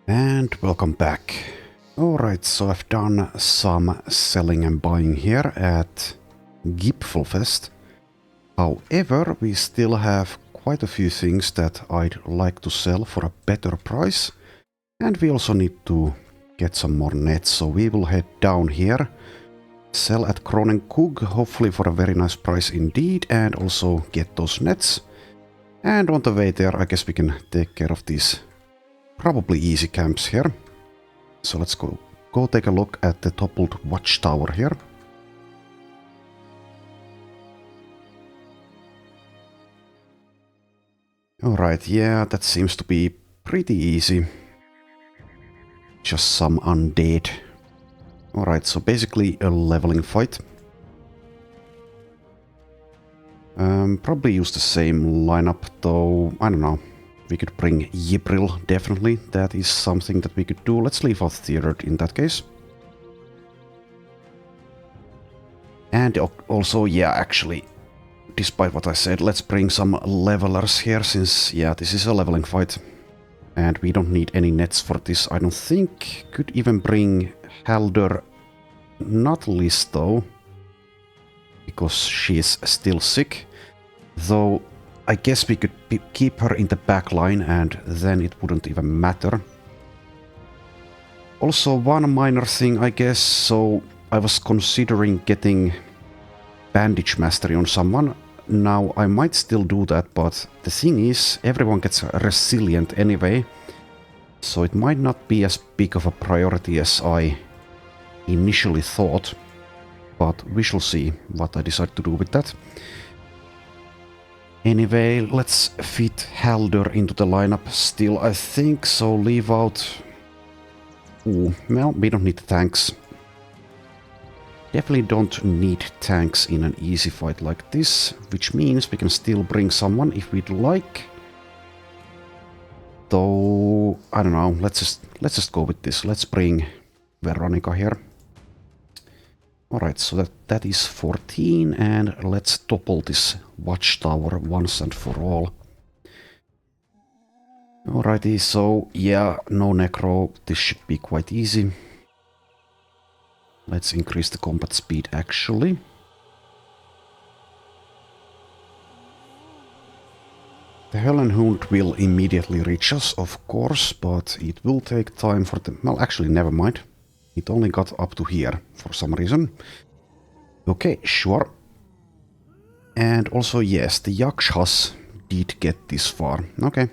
And welcome back. Alright, so I've done some selling and buying here at Gipfelfest. However, we still have quite a few things that I'd like to sell for a better price. And we also need to get some more nets, so we will head down here. Sell at Kronenkug, hopefully for a very nice price indeed, and also get those nets. And on the way there, I guess we can take care of these probably easy camps here. So let's go take a look at the toppled watchtower here. Alright, yeah, that seems to be pretty easy. Just some undead. Alright, so basically a leveling fight. Probably use the same lineup, though, I don't know. We could bring Ybril, definitely. That is something that we could do. Let's leave out Theodred in that case. And also, yeah, actually, despite what I said, let's bring some levelers here, since, yeah, this is a leveling fight. And we don't need any nets for this, I don't think. Could even bring Halder, not Liz though, because she is still sick. Though, I guess we could keep her in the back line and then it wouldn't even matter. Also, one minor thing, I guess, so I was considering getting Bandage Mastery on someone. Now, I might still do that, but the thing is, everyone gets resilient anyway, so it might not be as big of a priority as I initially thought, but we shall see what I decide to do with that. Anyway, let's fit Halder into the lineup still, I think, so leave out... Ooh, well, we don't need tanks. Definitely don't need tanks in an easy fight like this, which means we can still bring someone if we'd like. Though, I don't know, let's just go with this. Let's bring Veronica here. Alright, so that is 14, and let's topple this watchtower once and for all. Alrighty, so yeah, no necro, this should be quite easy. Let's increase the combat speed actually. The Hellenhund will immediately reach us, of course, but it will take time for them. Well, actually, never mind. It only got up to here for some reason. Okay, sure. And also, yes, the Yakshas did get this far. Okay.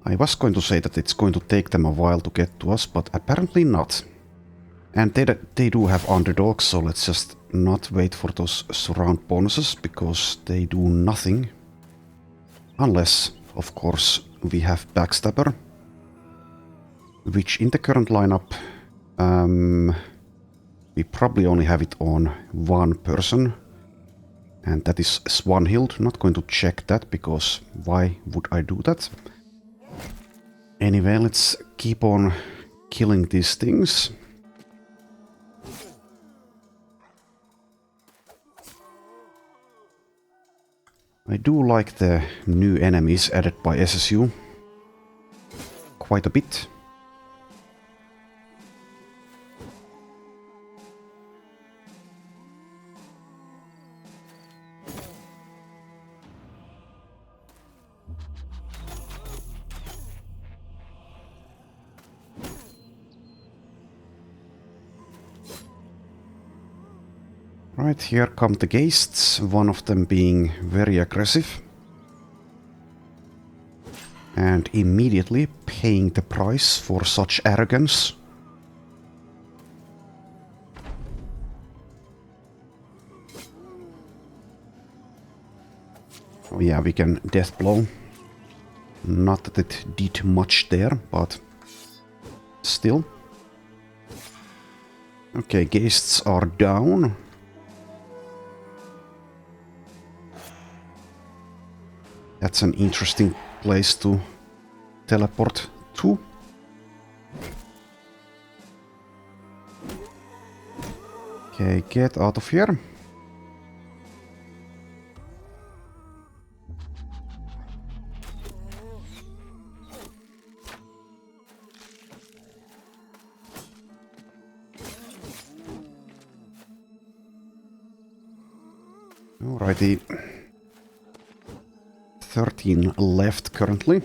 I was going to say that it's going to take them a while to get to us, but apparently not. And they do have underdogs, so let's just not wait for those surround bonuses, because they do nothing. Unless, of course, we have Backstabber. Which in the current lineup, we probably only have it on one person. And that is Swanhild. Not going to check that, because why would I do that? Anyway, let's keep on killing these things. I do like the new enemies added by SSU. Quite a bit. Right, here come the Geists, one of them being very aggressive. And immediately paying the price for such arrogance. Oh yeah, we can death blow. Not that it did much there, but still. Okay, Geists are down. That's an interesting place to teleport to. Okay, get out of here. Alrighty. 13 left currently.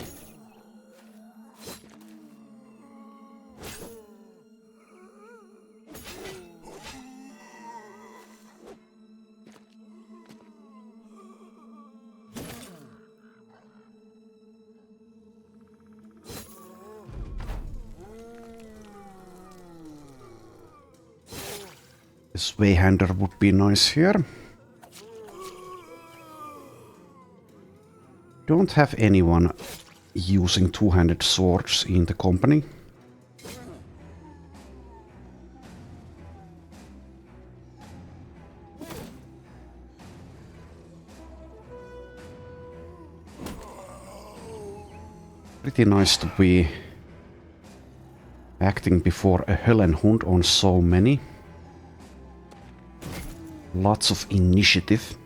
A Swayhander would be nice here. Don't have anyone using two-handed swords in the company. Pretty nice to be acting before a Höllenhund on so many. Lots of initiative.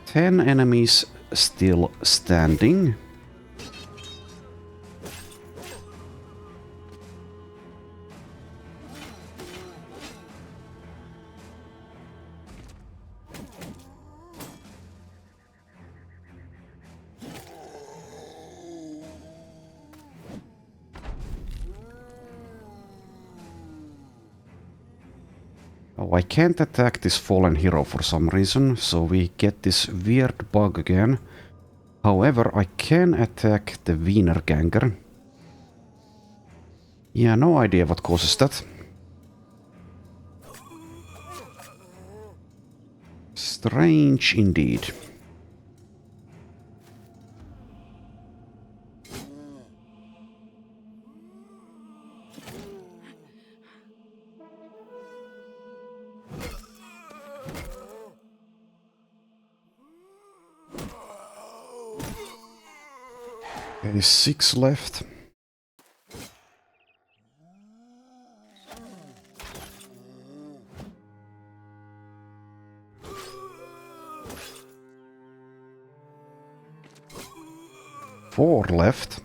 Ten enemies still standing. Oh, I can't attack this fallen hero for some reason, so we get this weird bug again. However, I can attack the Wiener Ganger. Yeah, no idea what causes that. Strange indeed. There is 6 left. Four left.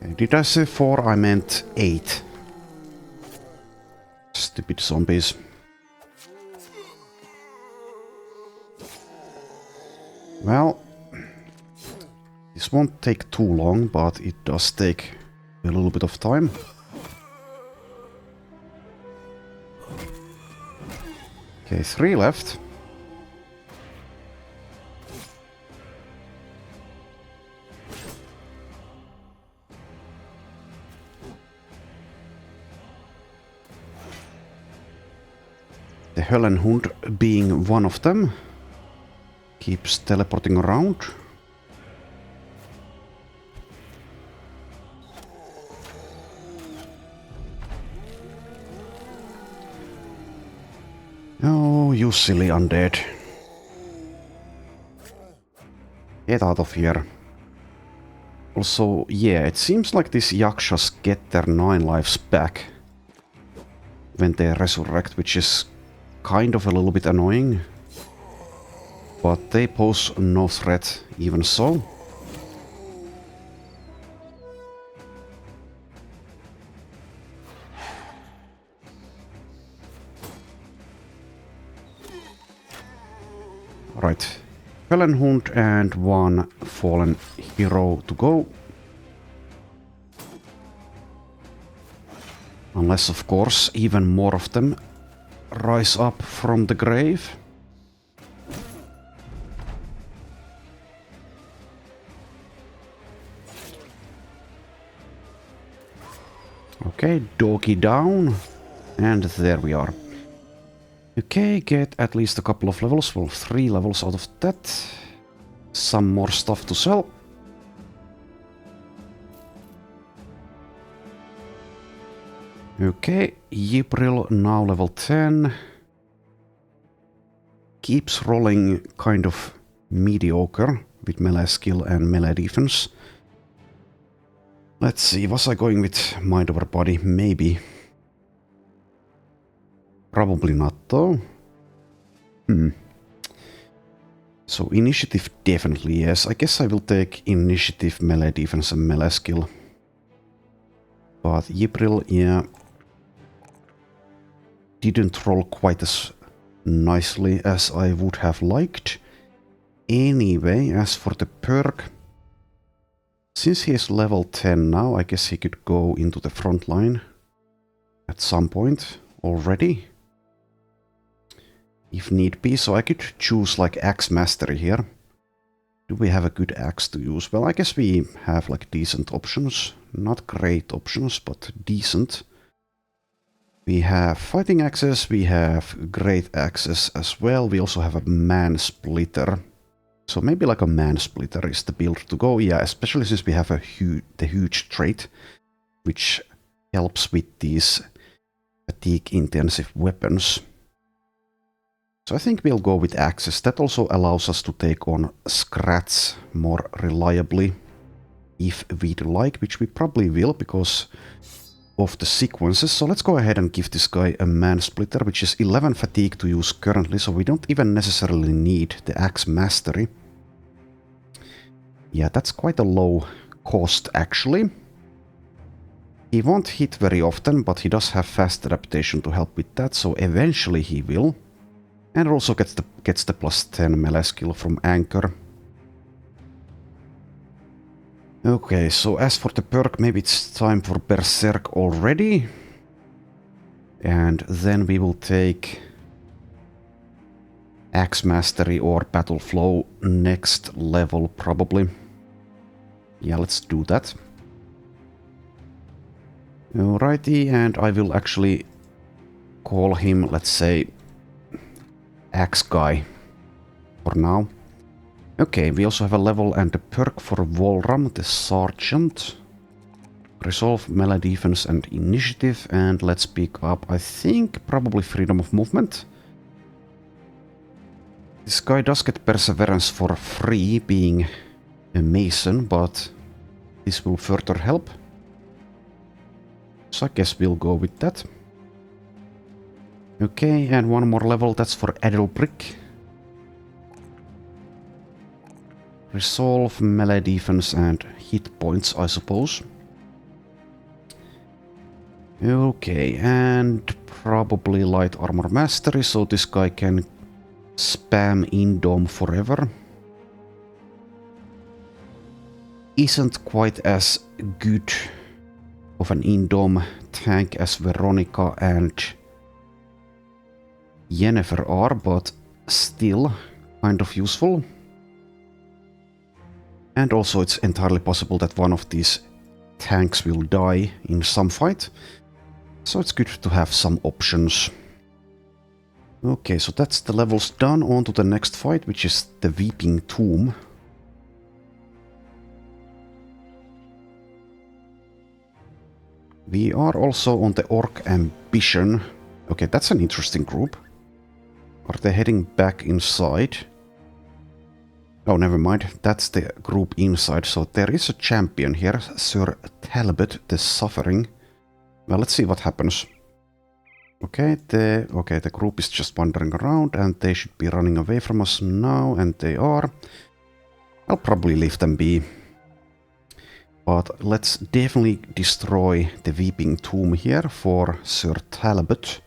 Okay, did I say 4? I meant 8. Stupid zombies. Well, this won't take too long, but it does take a little bit of time. Okay, 3 left. The Höllenhund being one of them. Keeps teleporting around. Oh, you silly undead. Get out of here. Also, yeah, it seems like these Yakshas get their 9 lives back when they resurrect, which is kind of a little bit annoying. But they pose no threat even so. Right. Höllenhund and 1 fallen hero to go. Unless, of course, even more of them rise up from the grave. Okay, doggy down. And there we are. Okay, get at least a couple of levels. Well, 3 levels out of that. Some more stuff to sell. Okay, Yprile now level 10. Keeps rolling kind of mediocre with melee skill and melee defense. Let's see, was I going with mind over body? Maybe. Probably not though. So initiative definitely yes. I guess I will take initiative, melee defense and melee skill. But Ybril, yeah, didn't roll quite as nicely as I would have liked. Anyway, as for the perk, since he is level 10 now, I guess he could go into the front line at some point already, if need be. So I could choose like Axe Mastery here. Do we have a good axe to use? Well, I guess we have like decent options. Not great options, but decent. We have fighting axes, we have great axes as well. We also have a man splitter. So maybe like a man splitter is the build to go. Yeah, especially since we have the huge trait, which helps with these fatigue intensive weapons. So I think we'll go with axes. That also allows us to take on scrats more reliably, if we'd like, which we probably will because of the sequences. So let's go ahead and give this guy a man splitter, which is 11 fatigue to use currently, so we don't even necessarily need the axe mastery. Yeah, that's quite a low cost actually. He won't hit very often, but he does have fast adaptation to help with that, so eventually he will. And also gets the plus 10 melee skill from Anchor. Okay, so as for the perk, maybe it's time for Berserk already. And then we will take Axe Mastery or Battle Flow next level, probably. Yeah, let's do that. Alrighty, and I will actually call him, let's say, Axe Guy for now. Okay, we also have a level and a perk for Volram, the Sergeant. Resolve, melee defense and initiative, and let's pick up, I think, probably freedom of movement. This guy does get perseverance for free, being a mason, but this will further help. So I guess we'll go with that. Okay, and one more level, that's for Edelbrick. Resolve, melee defense and hit points, I suppose. Okay, and probably light armor mastery, so this guy can spam Indom forever. Isn't quite as good of an Indom tank as Veronica and Yennefer are, but still kind of useful. And also it's entirely possible that one of these tanks will die in some fight. So it's good to have some options. Okay, so that's the levels done. On to the next fight, which is the Weeping Tomb. We are also on the Orc Ambition. Okay, that's an interesting group. Are they heading back inside? Oh, never mind. That's the group inside. So there is a champion here, Sir Talbot the Suffering. Well, let's see what happens. Okay, the group is just wandering around and they should be running away from us now, and they are. I'll probably leave them be. But let's definitely destroy the Weeping Tomb here for Sir Talbot.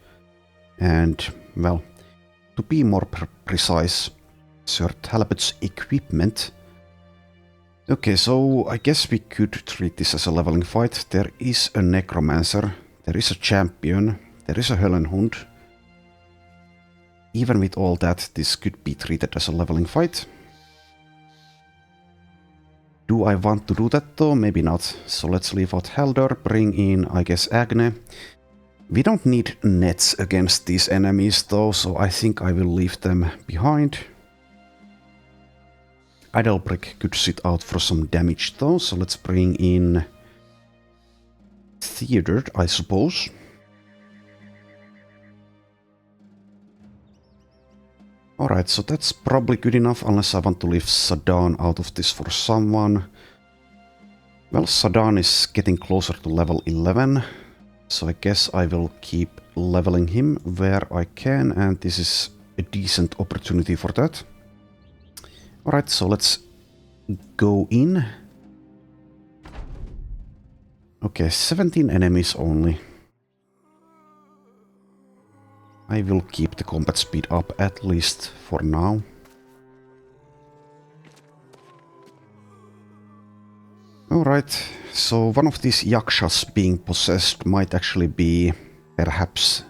And, well, to be more precise, Sir Talbot's equipment. Okay, so I guess we could treat this as a leveling fight. There is a Necromancer, there is a Champion, there is a Höllenhund. Even with all that, this could be treated as a leveling fight. Do I want to do that though? Maybe not. So let's leave out Haldor, bring in, I guess, Agne. We don't need nets against these enemies though, so I think I will leave them behind. Idlebrick could sit out for some damage though, so let's bring in Theodore, I suppose. Alright, so that's probably good enough, unless I want to leave Sadan out of this for someone. Well, Sadan is getting closer to level 11, so I guess I will keep leveling him where I can, and this is a decent opportunity for that. Alright, so let's go in. Okay, 17 enemies only. I will keep the combat speed up at least for now. Alright, so one of these yakshas being possessed might actually be perhaps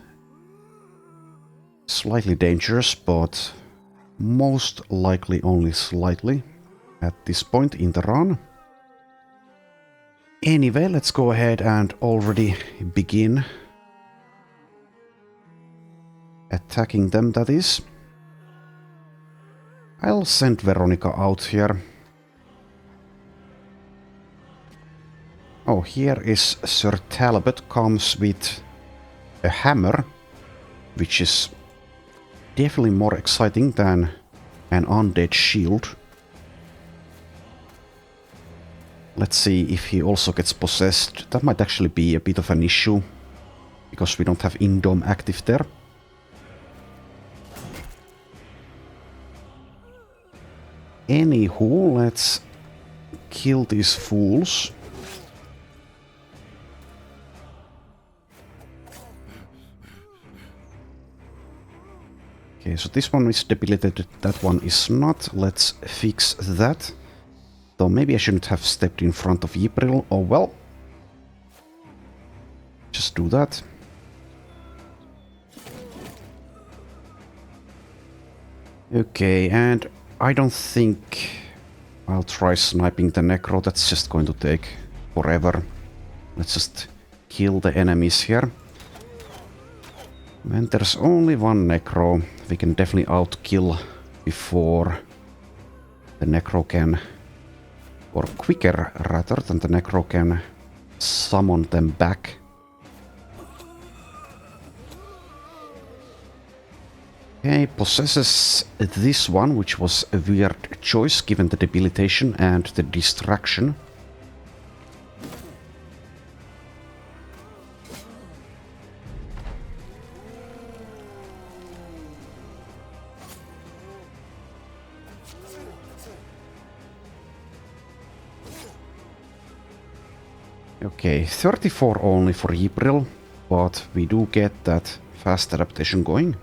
slightly dangerous, but most likely only slightly at this point in the run. Anyway, let's go ahead and already begin attacking them, that is. I'll send Veronica out here. Oh, here is Sir Talbot comes with a hammer, which is definitely more exciting than an undead shield. Let's see if he also gets possessed. That might actually be a bit of an issue, because we don't have Indom active there. Anywho, let's kill these fools. Okay, so this one is debilitated, that one is not. Let's fix that. Though maybe I shouldn't have stepped in front of Ypril. Oh well. Just do that. Okay, and I don't think I'll try sniping the Necro. That's just going to take forever. Let's just kill the enemies here. When there's only one Necro, we can definitely outkill before the Necro can, or quicker rather than the Necro can summon them back. Okay, possesses this one, which was a weird choice given the debilitation and the distraction. Okay, 34 only for Ypril, but we do get that fast adaptation going.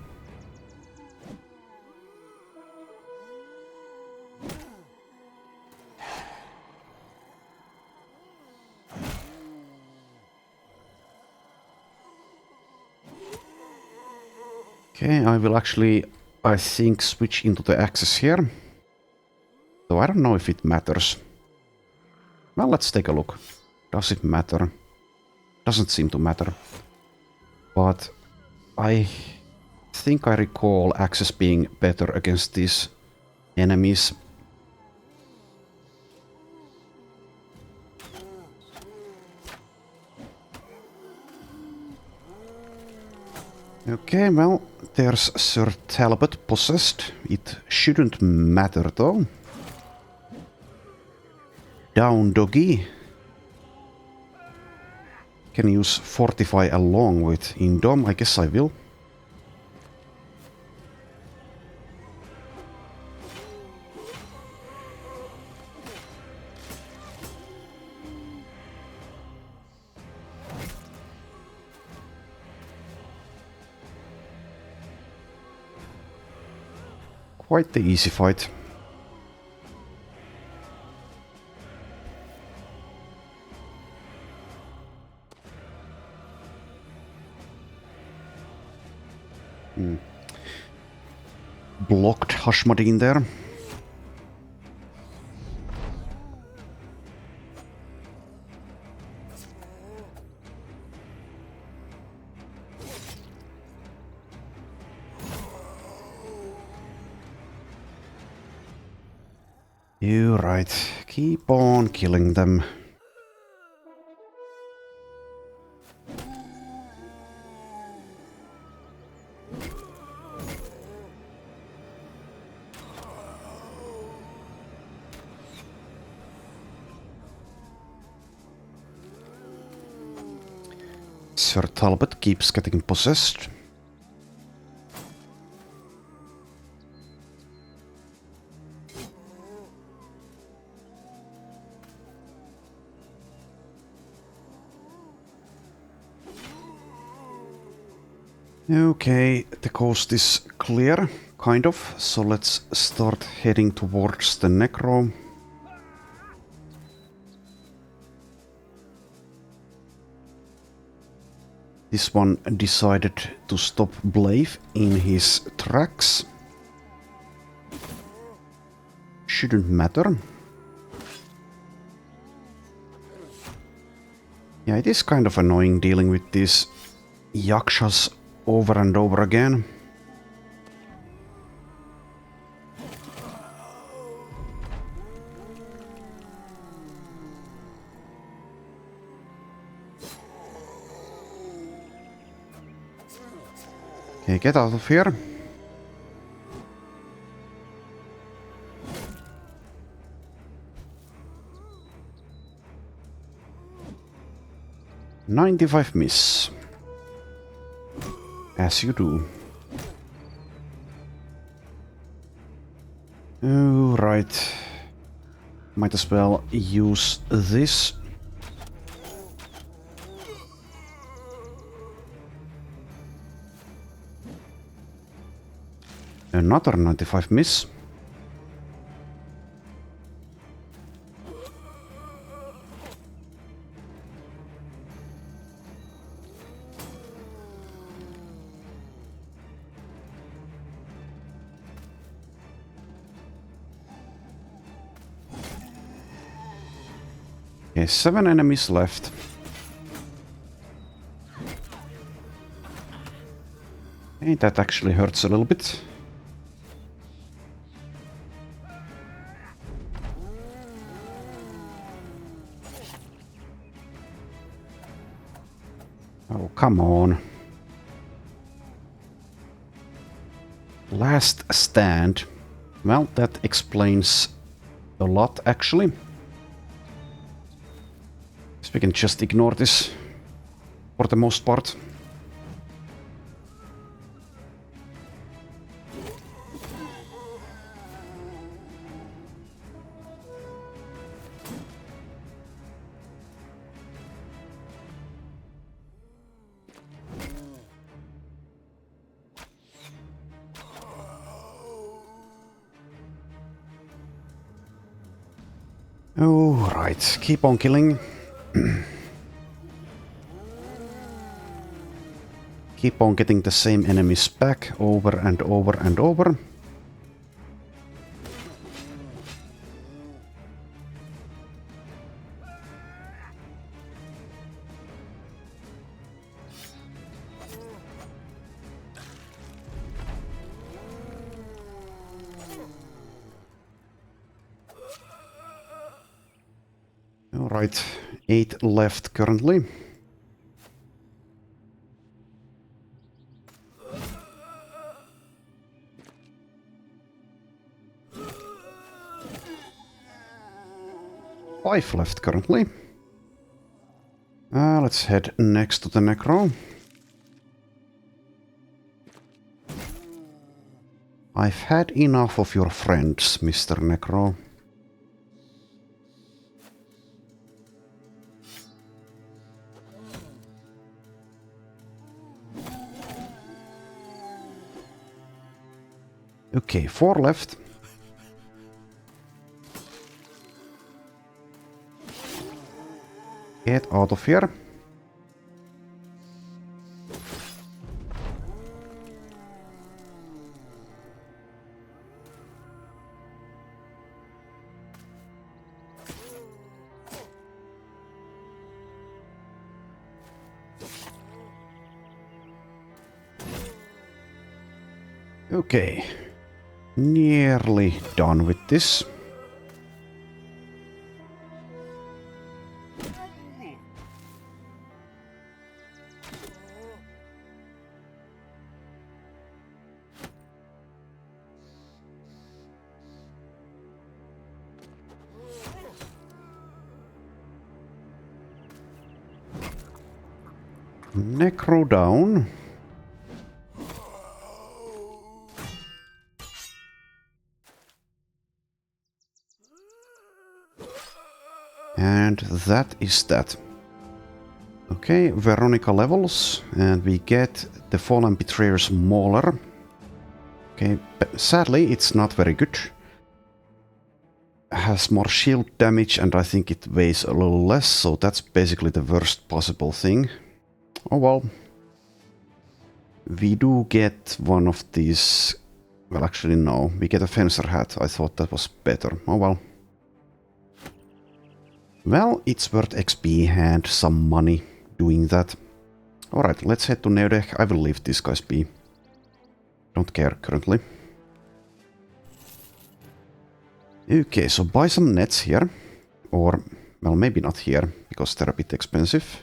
Okay, I will actually, I think, switch into the axis here. Though I don't know if it matters. Well, let's take a look. Does it matter? Doesn't seem to matter. But I think I recall axis being better against these enemies. Okay, well, there's Sir Talbot possessed. It shouldn't matter though. Down doggy. Can use Fortify along with Indom. I guess I will. Quite the easy fight. Blocked Hashmodin there. You're right. Keep on killing them. Sir Talbot keeps getting possessed. Okay, the coast is clear, kind of, so let's start heading towards the Necro. This one decided to stop Blaive in his tracks. Shouldn't matter. Yeah, it is kind of annoying dealing with these yakshas over and over again. Okay, get out of here. "95 miss. As you do. Oh, right. Might as well use this. Another 95 miss. Okay, 7 enemies left. Hey, that actually hurts a little bit. Oh, come on. Last stand. Well, that explains a lot, actually. So we can just ignore this for the most part. Oh, right. Keep on killing. Keep on getting the same enemies back over and over and over. Alright, 8 left currently. Five left currently. Let's head next to the Necro. I've had enough of your friends, Mr. Necro. Okay, 4 left. Get out of here. Okay. Nearly done with this. Necro down. And that is that. Okay, Veronica levels, and we get the Fallen Betrayer's Mauler. Okay, but sadly it's not very good. Has more shield damage, and I think it weighs a little less, so that's basically the worst possible thing. Oh well. We do get one of these... Well, actually no, we get a Fencer hat. I thought that was better. Oh well. Well, it's worth XP and some money doing that. Alright, let's head to Neodech. I will leave these guys be. Don't care currently. Okay, so buy some nets here. Or, well, maybe not here, because they're a bit expensive.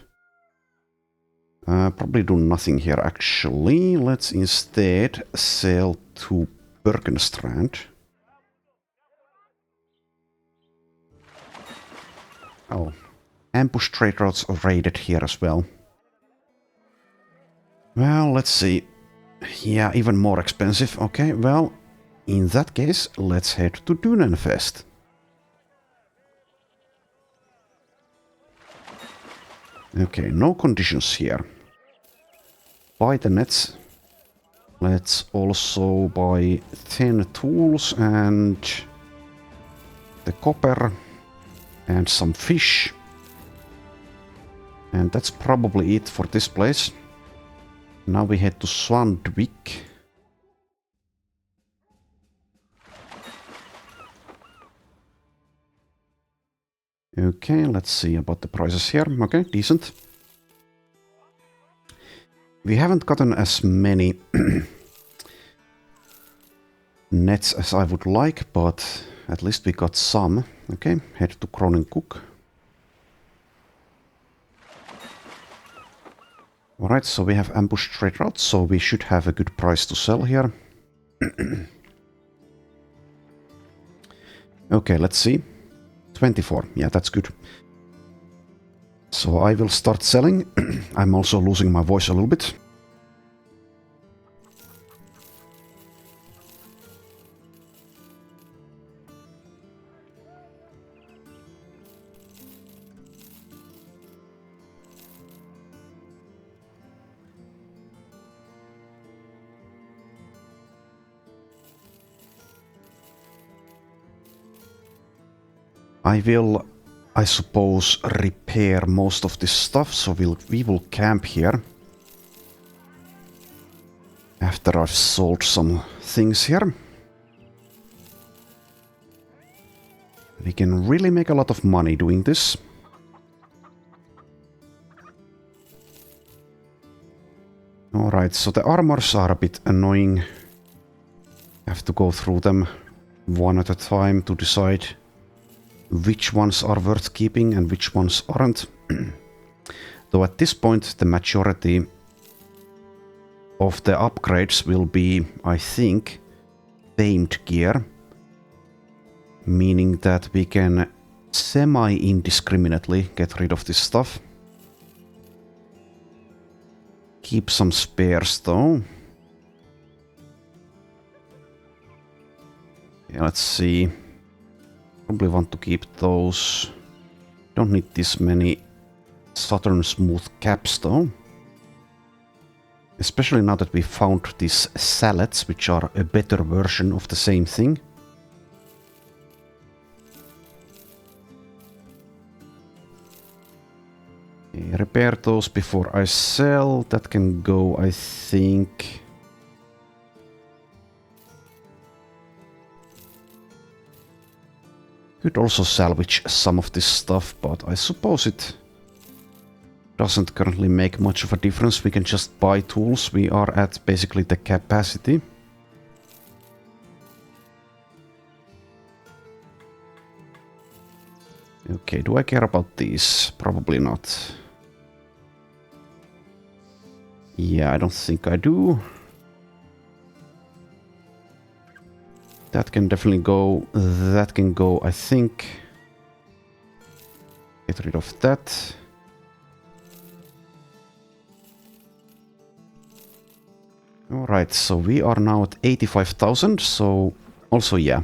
Probably do nothing here actually. Let's instead sell to Bergenstrand. Oh, ambush trade routes are raided here as well. Well, let's see. Yeah, even more expensive. Okay, well, in that case, let's head to Dunenfest. Okay, no conditions here. Buy the nets. Let's also buy 10 tools and the copper and some fish. And that's probably it for this place. Now we head to Svandvik. Okay, let's see about the prices here. Okay, decent. We haven't gotten as many nets as I would like, but at least we got some. Okay, head to Kronencook. Alright, so we have ambush trade routes, so we should have a good price to sell here. Okay, let's see. 24, yeah, that's good. So I will start selling. I'm also losing my voice a little bit. I will, I suppose, repair most of this stuff, so we will camp here. After I've sold some things here. We can really make a lot of money doing this. Alright, so the armors are a bit annoying. Have to go through them one at a time to decide which ones are worth keeping and which ones aren't. Though at this point the majority of the upgrades will be, I think, famed gear. Meaning that we can semi-indiscriminately get rid of this stuff. Keep some spares though. Yeah, let's see. Probably want to keep those. Don't need this many Southern Smooth caps though. Especially now that we found these salads, which are a better version of the same thing. Okay, repair those before I sell. That can go, I think. Could also salvage some of this stuff, but I suppose it doesn't currently make much of a difference. We can just buy tools. We are at basically the capacity. Okay, do I care about these? Probably not. Yeah, I don't think I do. That can definitely go. That can go, I think. Get rid of that. Alright, so we are now at 85,000, so also yeah.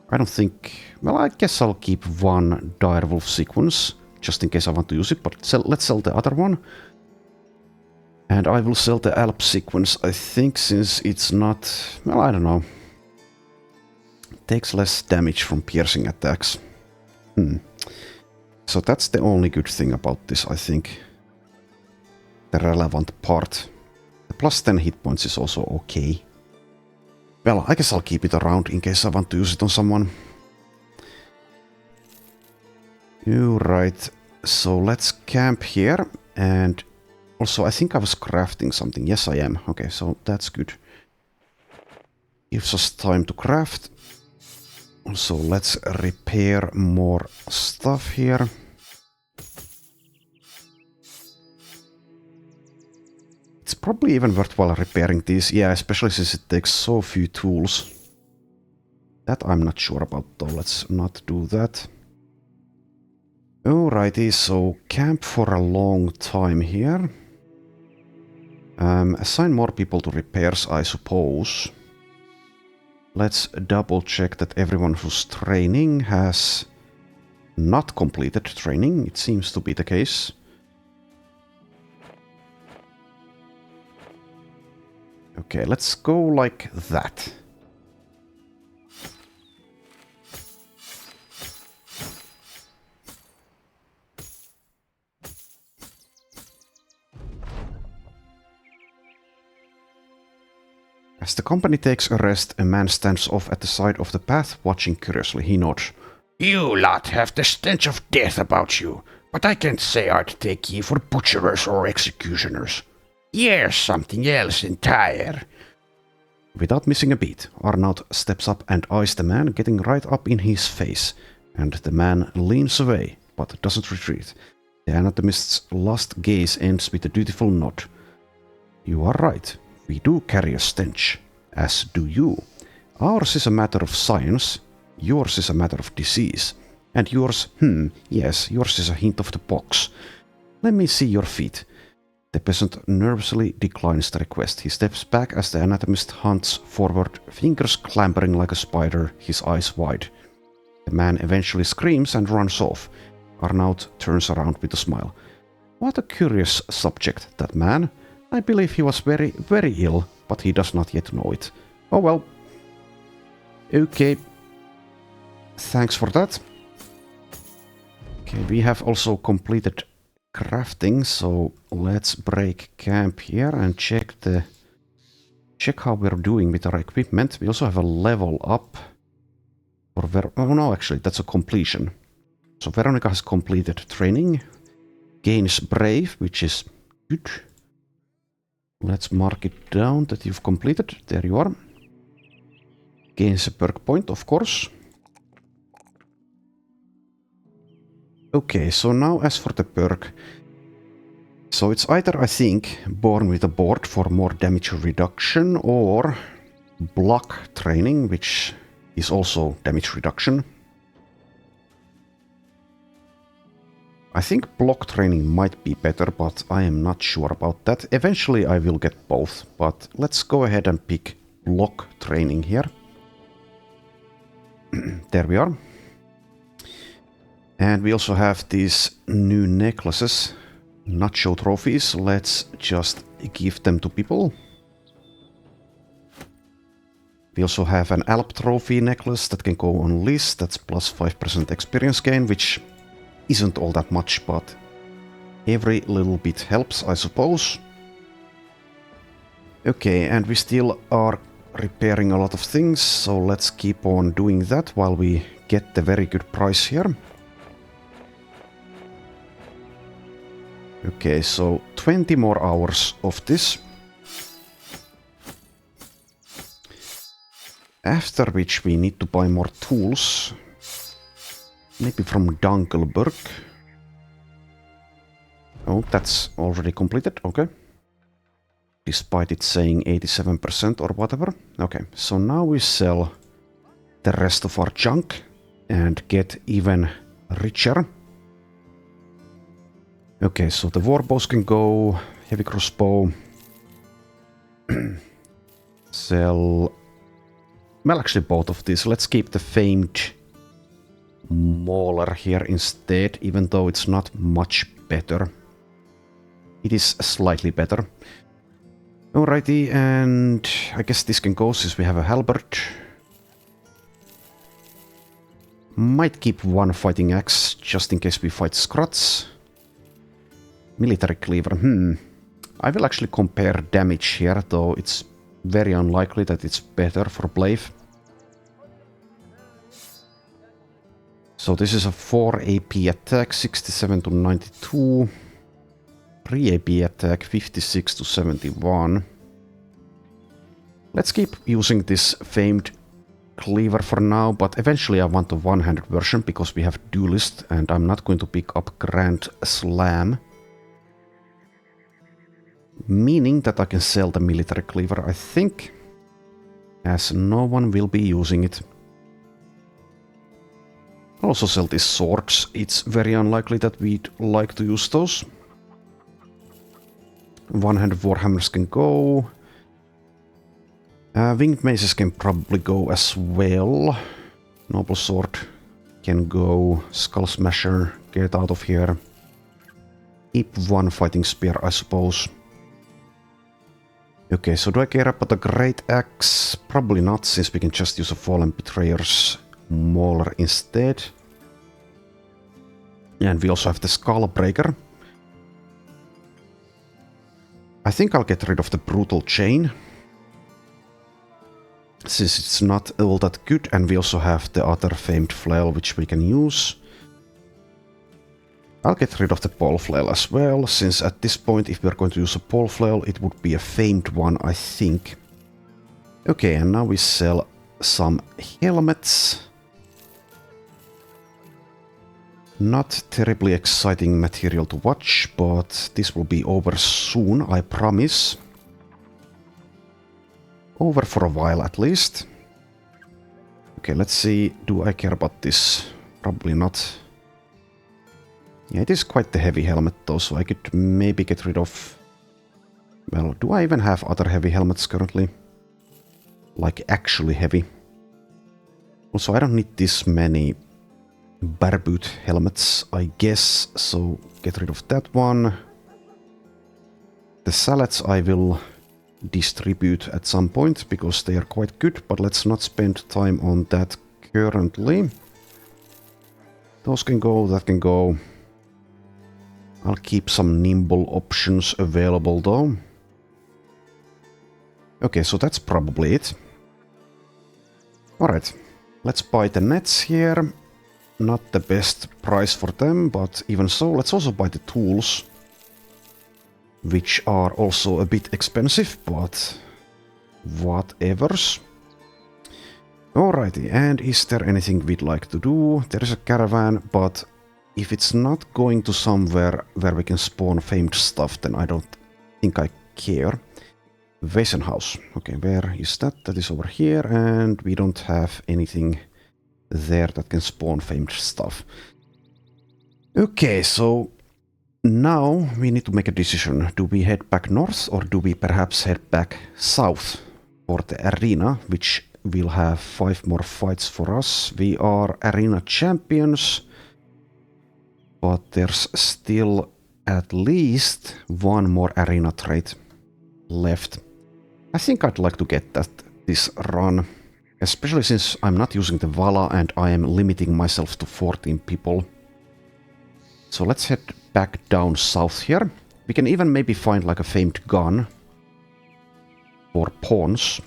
I don't think... Well, I guess I'll keep one direwolf sequence, just in case I want to use it, but let's sell the other one. And I will sell the Alp sequence, I think, since it's not... Well, I don't know. Takes less damage from piercing attacks. So that's the only good thing about this, I think. The relevant part. The plus 10 hit points is also okay. Well, I guess I'll keep it around in case I want to use it on someone. Alright, so let's camp here. And also, I think I was crafting something. Yes, I am. Okay, so that's good. Gives us time to craft. So let's repair more stuff here. It's probably even worthwhile repairing these, yeah, especially since it takes so few tools. That I'm not sure about though, let's not do that. Alrighty, so camp for a long time here. Assign more people to repairs, I suppose. Let's double check that everyone who's training has not completed training. It seems to be the case. Okay, let's go like that. As the company takes a rest, a man stands off at the side of the path, watching curiously. He nods. You lot have the stench of death about you, but I can't say I'd take ye for butcherers or executioners. Ye're something else entire. Without missing a beat, Arnaud steps up and eyes the man, getting right up in his face, and the man leans away, but doesn't retreat. The Anatomist's last gaze ends with a dutiful nod. You are right. We do carry a stench, as do you. Ours is a matter of science, yours is a matter of disease. And yours, yes, yours is a hint of the pox. Let me see your feet. The peasant nervously declines the request. He steps back as the anatomist hunts forward, fingers clambering like a spider, his eyes wide. The man eventually screams and runs off. Arnaud turns around with a smile. What a curious subject, that man. I believe he was very, very ill, but he does not yet know it. Oh well. Okay. Thanks for that. Okay, we have also completed crafting, so let's break camp here and check how we're doing with our equipment. We also have a level up. Oh no, actually, that's a completion. So Veronica has completed training. Gains Brave, which is good. Let's mark it down that you've completed. There you are. Gains a perk point, of course. Okay, so now as for the perk. So it's either, I think, Born with a Board for more damage reduction, or Block Training, which is also damage reduction. I think Block Training might be better, but I am not sure about that. Eventually I will get both, but let's go ahead and pick Block Training here. There we are. And we also have these new necklaces, Nacho Trophies. Let's just give them to people. We also have an Alp Trophy necklace that can go on list. That's plus 5% experience gain, which isn't all that much, but every little bit helps, I suppose. Okay, and we still are repairing a lot of things, so let's keep on doing that while we get the very good price here. Okay, so 20 more hours of this. After which we need to buy more tools. Maybe from Dunkelberg. Oh, that's already completed, okay. Despite it saying 87% or whatever. Okay, so now we sell the rest of our junk and get even richer. Okay, so the warbows can go, heavy crossbow. sell... Well, actually both of these. Let's keep the famed Mauler here instead, even though it's not much better. It is slightly better. Alrighty, and I guess this can go since we have a halberd. Might keep one fighting axe, just in case we fight Scruts. Military cleaver, I will actually compare damage here, though it's very unlikely that it's better for Blaive. So this is a 4 AP attack, 67 to 92. 3 AP attack, 56 to 71. Let's keep using this famed cleaver for now, but eventually I want the one-handed version because we have Duelist and I'm not going to pick up Grand Slam. Meaning that I can sell the military cleaver, I think, as no one will be using it. I'll also sell these swords. It's very unlikely that we'd like to use those. One-handed warhammers can go. Winged maces can probably go as well. Noble sword can go. Skull smasher, get out of here. Keep one fighting spear, I suppose. Okay, so do I care about the great axe? Probably not, since we can just use a fallen betrayer's mauler instead. And we also have the skull breaker. I think I'll get rid of the brutal chain, since it's not all that good, and we also have the other famed flail which we can use. I'll get rid of the pole flail as well, since at this point if we're going to use a pole flail it would be a famed one, I think. Okay, and now we sell some helmets. Not terribly exciting material to watch, but this will be over soon, I promise. Over for a while at least. Okay, let's see, do I care about this? Probably not. Yeah, it is quite the heavy helmet though, so I could maybe get rid of... Well, do I even have other heavy helmets currently? Like actually heavy. Also, I don't need this many barboot helmets, I guess, so get rid of that one. The salads I will distribute at some point, because they are quite good, but let's not spend time on that currently. Those can go, that can go. I'll keep some nimble options available though. Okay, so that's probably it. Alright, let's buy the nets here. Not the best price for them, but even so, let's also buy the tools, which are also a bit expensive, but whatevers. Alrighty, and is there anything we'd like to do? There is a caravan, but if it's not going to somewhere where we can spawn famed stuff, then I don't think I care. Waisenhaus. Okay, where is that? That is over here, and we don't have anything there that can spawn famed stuff. Okay, so now we need to make a decision. Do we head back north, or do we perhaps head back south for the arena, which will have 5 more fights for us? We are arena champions, but there's still at least 1 more arena trait left. I think I'd like to get this run, especially since I'm not using the Vala and I am limiting myself to 14 people. So let's head back down south here. We can even maybe find like a famed gun for pawns,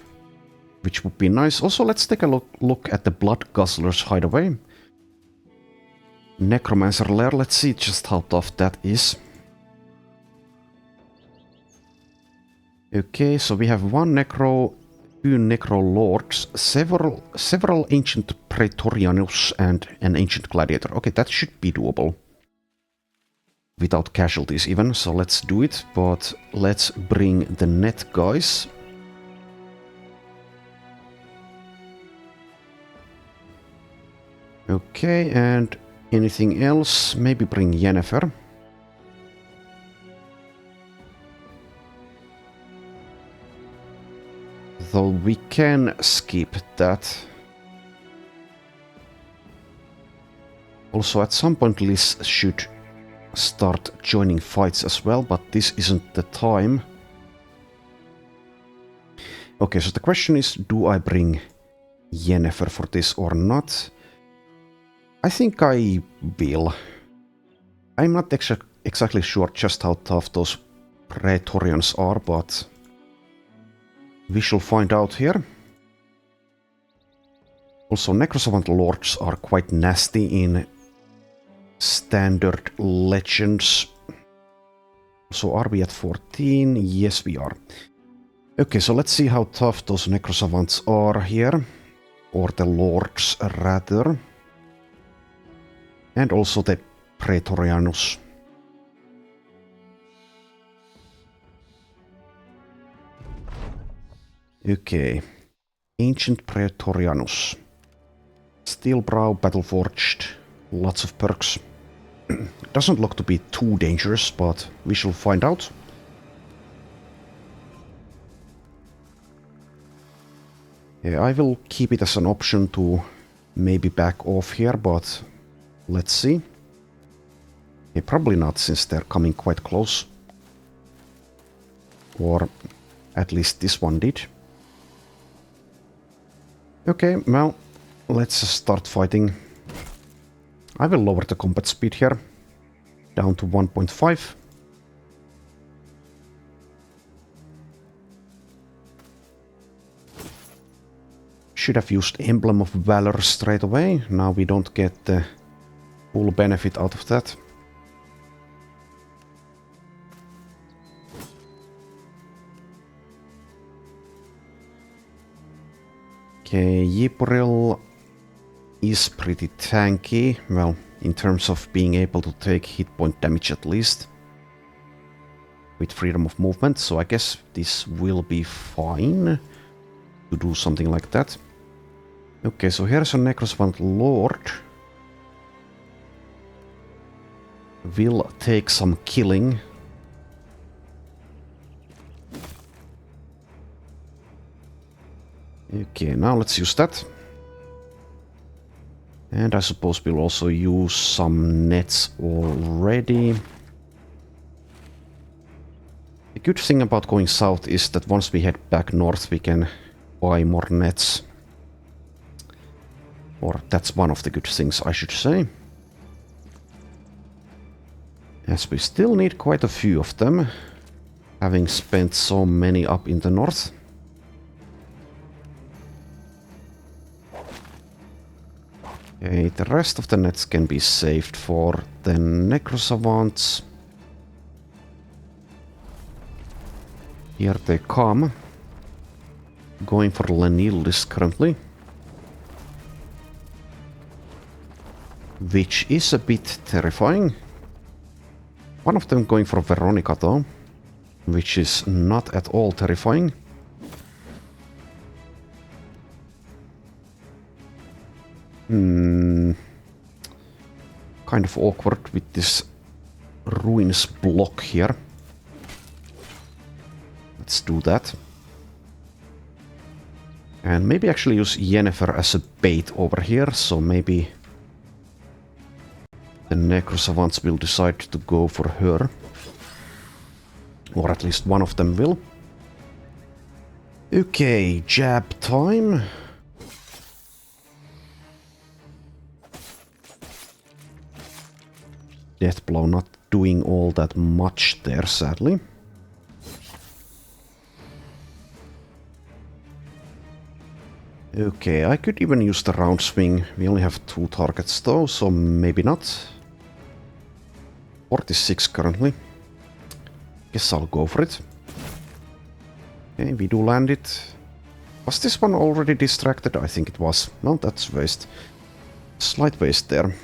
which would be nice. Also, let's take a look at the Blood Guzzler's hideaway. Necromancer lair, let's see just how tough that is. Okay, so we have 1 necro, 2 necro lords, several ancient praetorianus and an ancient gladiator. Okay, that should be doable. Without casualties even, so let's do it, but let's bring the net guys. Okay, and anything else? Maybe bring Yennefer. So we can skip that. Also, at some point Liz should start joining fights as well, but this isn't the time. Okay, so the question is, do I bring Yennefer for this or not? I think I will. I'm not exactly sure just how tough those Praetorians are, but we shall find out here. Also, Necrosavant Lords are quite nasty in standard Legends. So are we at 14? Yes, we are. Okay, so let's see how tough those Necrosavants are here. Or the Lords, rather. And also the Praetorianus. Okay. Ancient Praetorianus. Steel Brow, Battleforged. Lots of perks. Doesn't look to be too dangerous, but we shall find out. Yeah, I will keep it as an option to maybe back off here, but let's see. Yeah, probably not, since they're coming quite close. Or at least this one did. Okay, well, let's start fighting. I will lower the combat speed here, down to 1.5. Should have used Emblem of Valor straight away. Now we don't get the full benefit out of that. Okay, Ypuril is pretty tanky. Well, in terms of being able to take hit point damage at least. With freedom of movement, so I guess this will be fine to do something like that. Okay, so here's a Necrosavant Lord. Will take some killing. Okay, now let's use that. And I suppose we'll also use some nets already. The good thing about going south is that once we head back north we can buy more nets. Or that's one of the good things, I should say. As we still need quite a few of them, having spent so many up in the north. Okay, the rest of the nets can be saved for the Necrosavants. Here they come. Going for Lenildis currently. Which is a bit terrifying. One of them going for Veronica though, which is not at all terrifying. Kind of awkward with this ruins block here. Let's do that. And maybe actually use Yennefer as a bait over here, so maybe the Necrosavants will decide to go for her. Or at least one of them will. Okay, jab time. Deathblow not doing all that much there, sadly. Okay, I could even use the round swing. We only have 2 targets though, so maybe not. 46 currently. Guess I'll go for it. Okay, we do land it. Was this one already distracted? I think it was. No, that's waste. Slight waste there.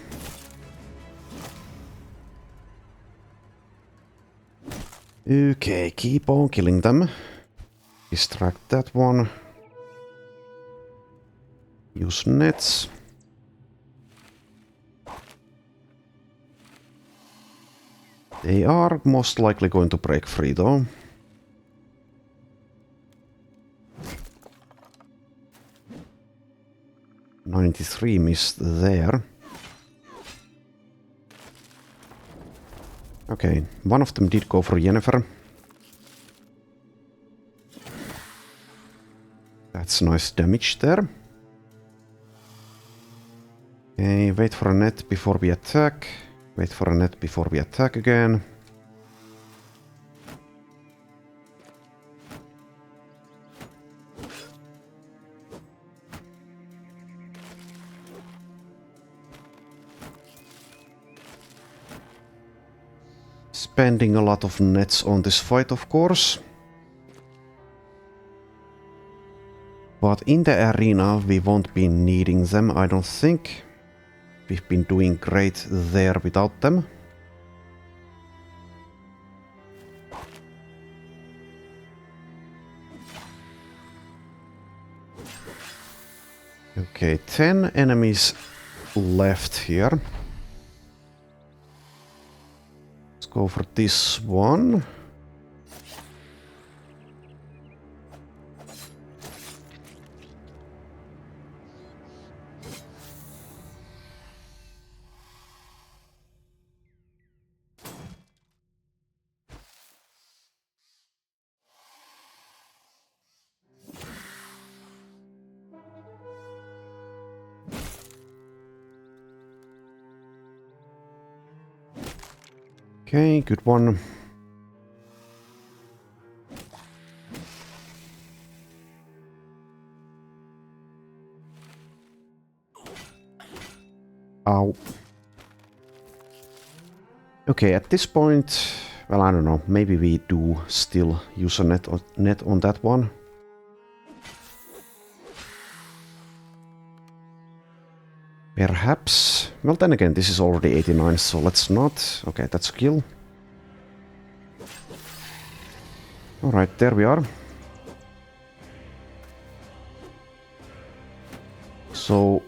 Okay, keep on killing them. Distract that one. Use nets. They are most likely going to break free though. 23 missed there. Okay, one of them did go for Yennefer. That's nice damage there. Okay, wait for a net before we attack. Wait for a net before we attack again. Spending a lot of nets on this fight, of course. But in the arena, we won't be needing them, I don't think. We've been doing great there without them. Okay, 10 enemies left here. Let's go for this one. Okay, good one. Ow. Okay, at this point, well, I don't know, maybe we do still use a net on that one. Perhaps. Well, then again, this is already 89, so let's not. Okay, that's a kill. Alright, there we are. So,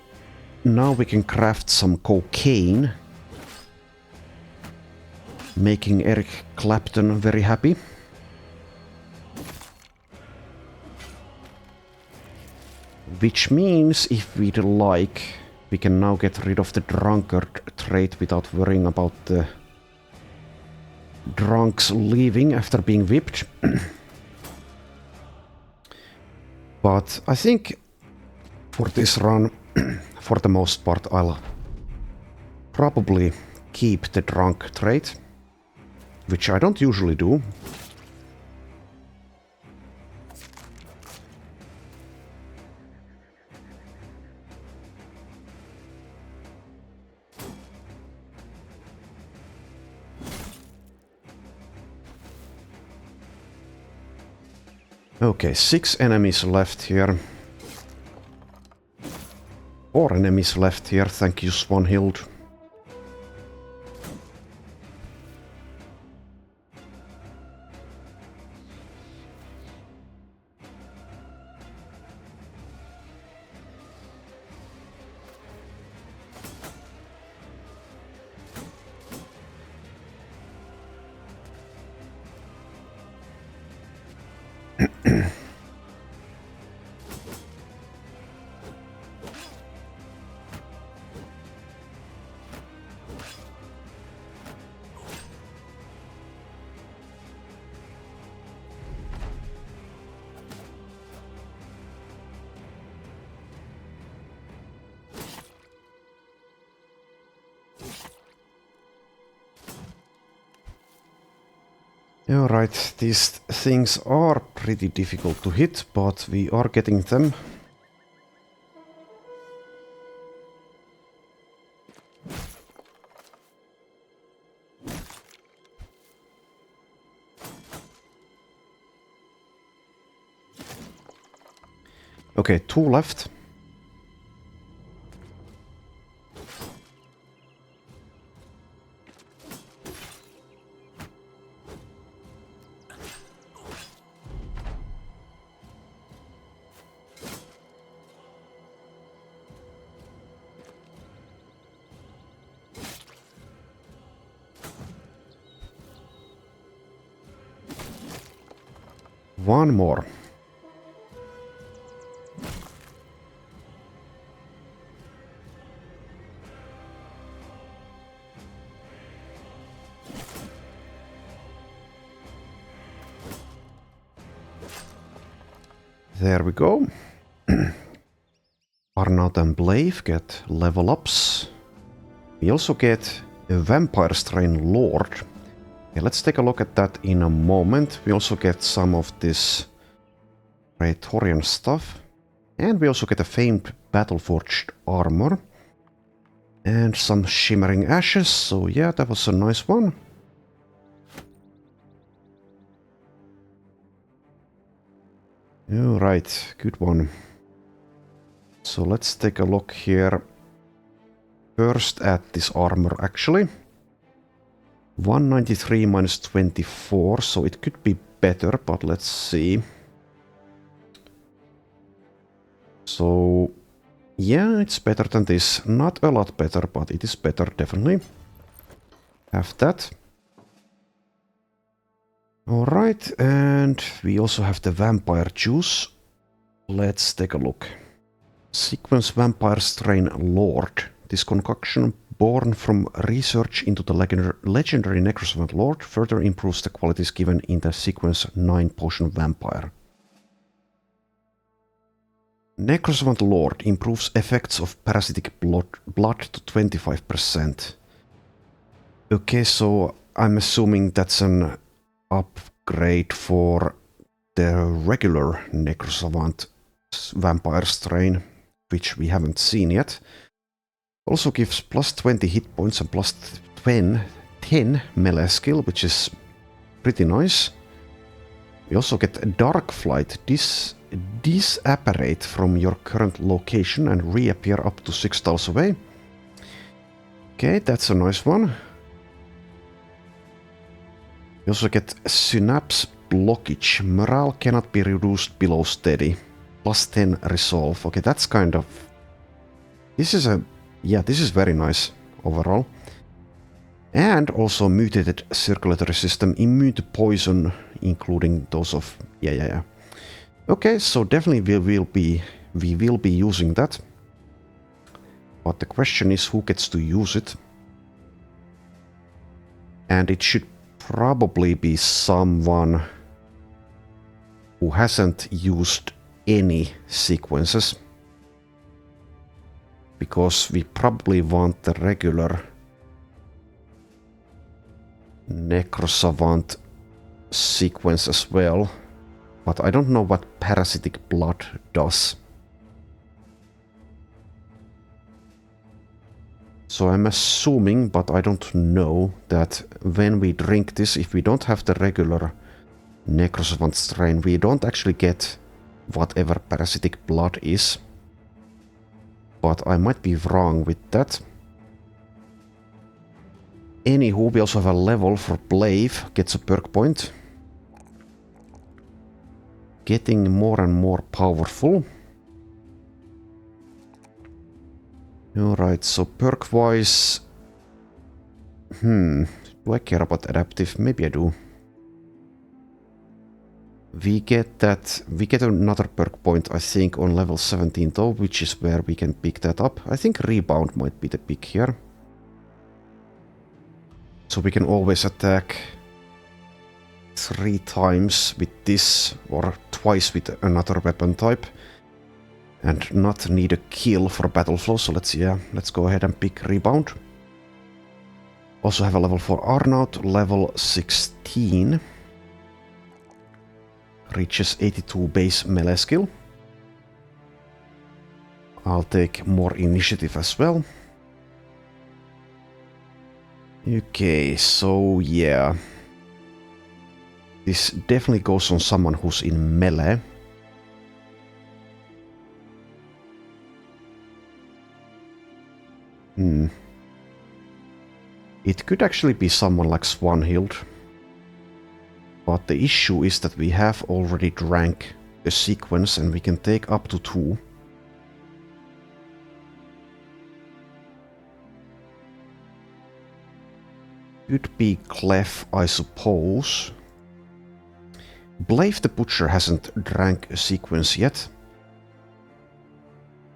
now we can craft some cocaine. Making Eric Clapton very happy. Which means, if we'd like, we can now get rid of the drunkard trait without worrying about the drunks leaving after being whipped. But I think for this run, for the most part, I'll probably keep the drunk trait, which I don't usually do. Okay, 6 enemies left here. 4 enemies left here, thank you Swanhild. Alright, these things are pretty difficult to hit, but we are getting them. Okay, 2 left. One more. There we go. Arnaut and Blaive get level ups. We also get a Vampyre Strain Lord. Okay, let's take a look at that in a moment. We also get some of this Praetorian stuff. And we also get a famed Battleforged armor. And some Shimmering Ashes, so yeah, that was a nice one. Alright, good one. So let's take a look here. First at this armor actually. 193 minus 24, so it could be better, but let's see. So yeah, it's better than this. Not a lot better, but it is better, definitely. Have that. Alright, and we also have the Vampyre Juice. Let's take a look. Sequence Vampyre Strain Lord. This concoction, born from research into the legendary Necrosavant Lord, further improves the qualities given in the Sequence 9 Potion Vampire. Necrosavant Lord improves effects of parasitic blood to 25%. Okay, so I'm assuming that's an upgrade for the regular Necrosavant Vampire Strain, which we haven't seen yet. Also gives plus 20 hit points and plus 10 melee skill, which is pretty nice. We also get Dark Flight. Disapparate from your current location and reappear up to 6 tiles away. Okay, that's a nice one. We also get Synapse Blockage. Morale cannot be reduced below steady. Plus 10 resolve. Okay, that's kind of... This is very nice overall. And also mutated circulatory system, immune to poison, including those of... Yeah. Okay, so definitely we will be using that. But the question is who gets to use it. And it should probably be someone who hasn't used any sequences. Because we probably want the regular Necrosavant sequence as well. But I don't know what parasitic blood does. So I'm assuming, but I don't know, that when we drink this, if we don't have the regular Necrosavant strain, we don't actually get whatever parasitic blood is. But I might be wrong with that. Anywho, we also have a level for Blaive, gets a perk point. Getting more and more powerful. Alright, so perk-wise... do I care about adaptive? Maybe I do. We get another perk point, I think, on level 17 though, which is where we can pick that up. I think Rebound might be the pick here. So we can always attack 3 times with this, or twice with another weapon type, and not need a kill for battle flow. So let's go ahead and pick Rebound. Also have a level for Arnaut, level 16. Reaches 82 base melee skill. I'll take more initiative as well. Okay, so yeah. This definitely goes on someone who's in melee. It could actually be someone like Swanhild. But the issue is that we have already drank a sequence and we can take up to 2. Could be Clef, I suppose. Blaive the Butcher hasn't drank a sequence yet.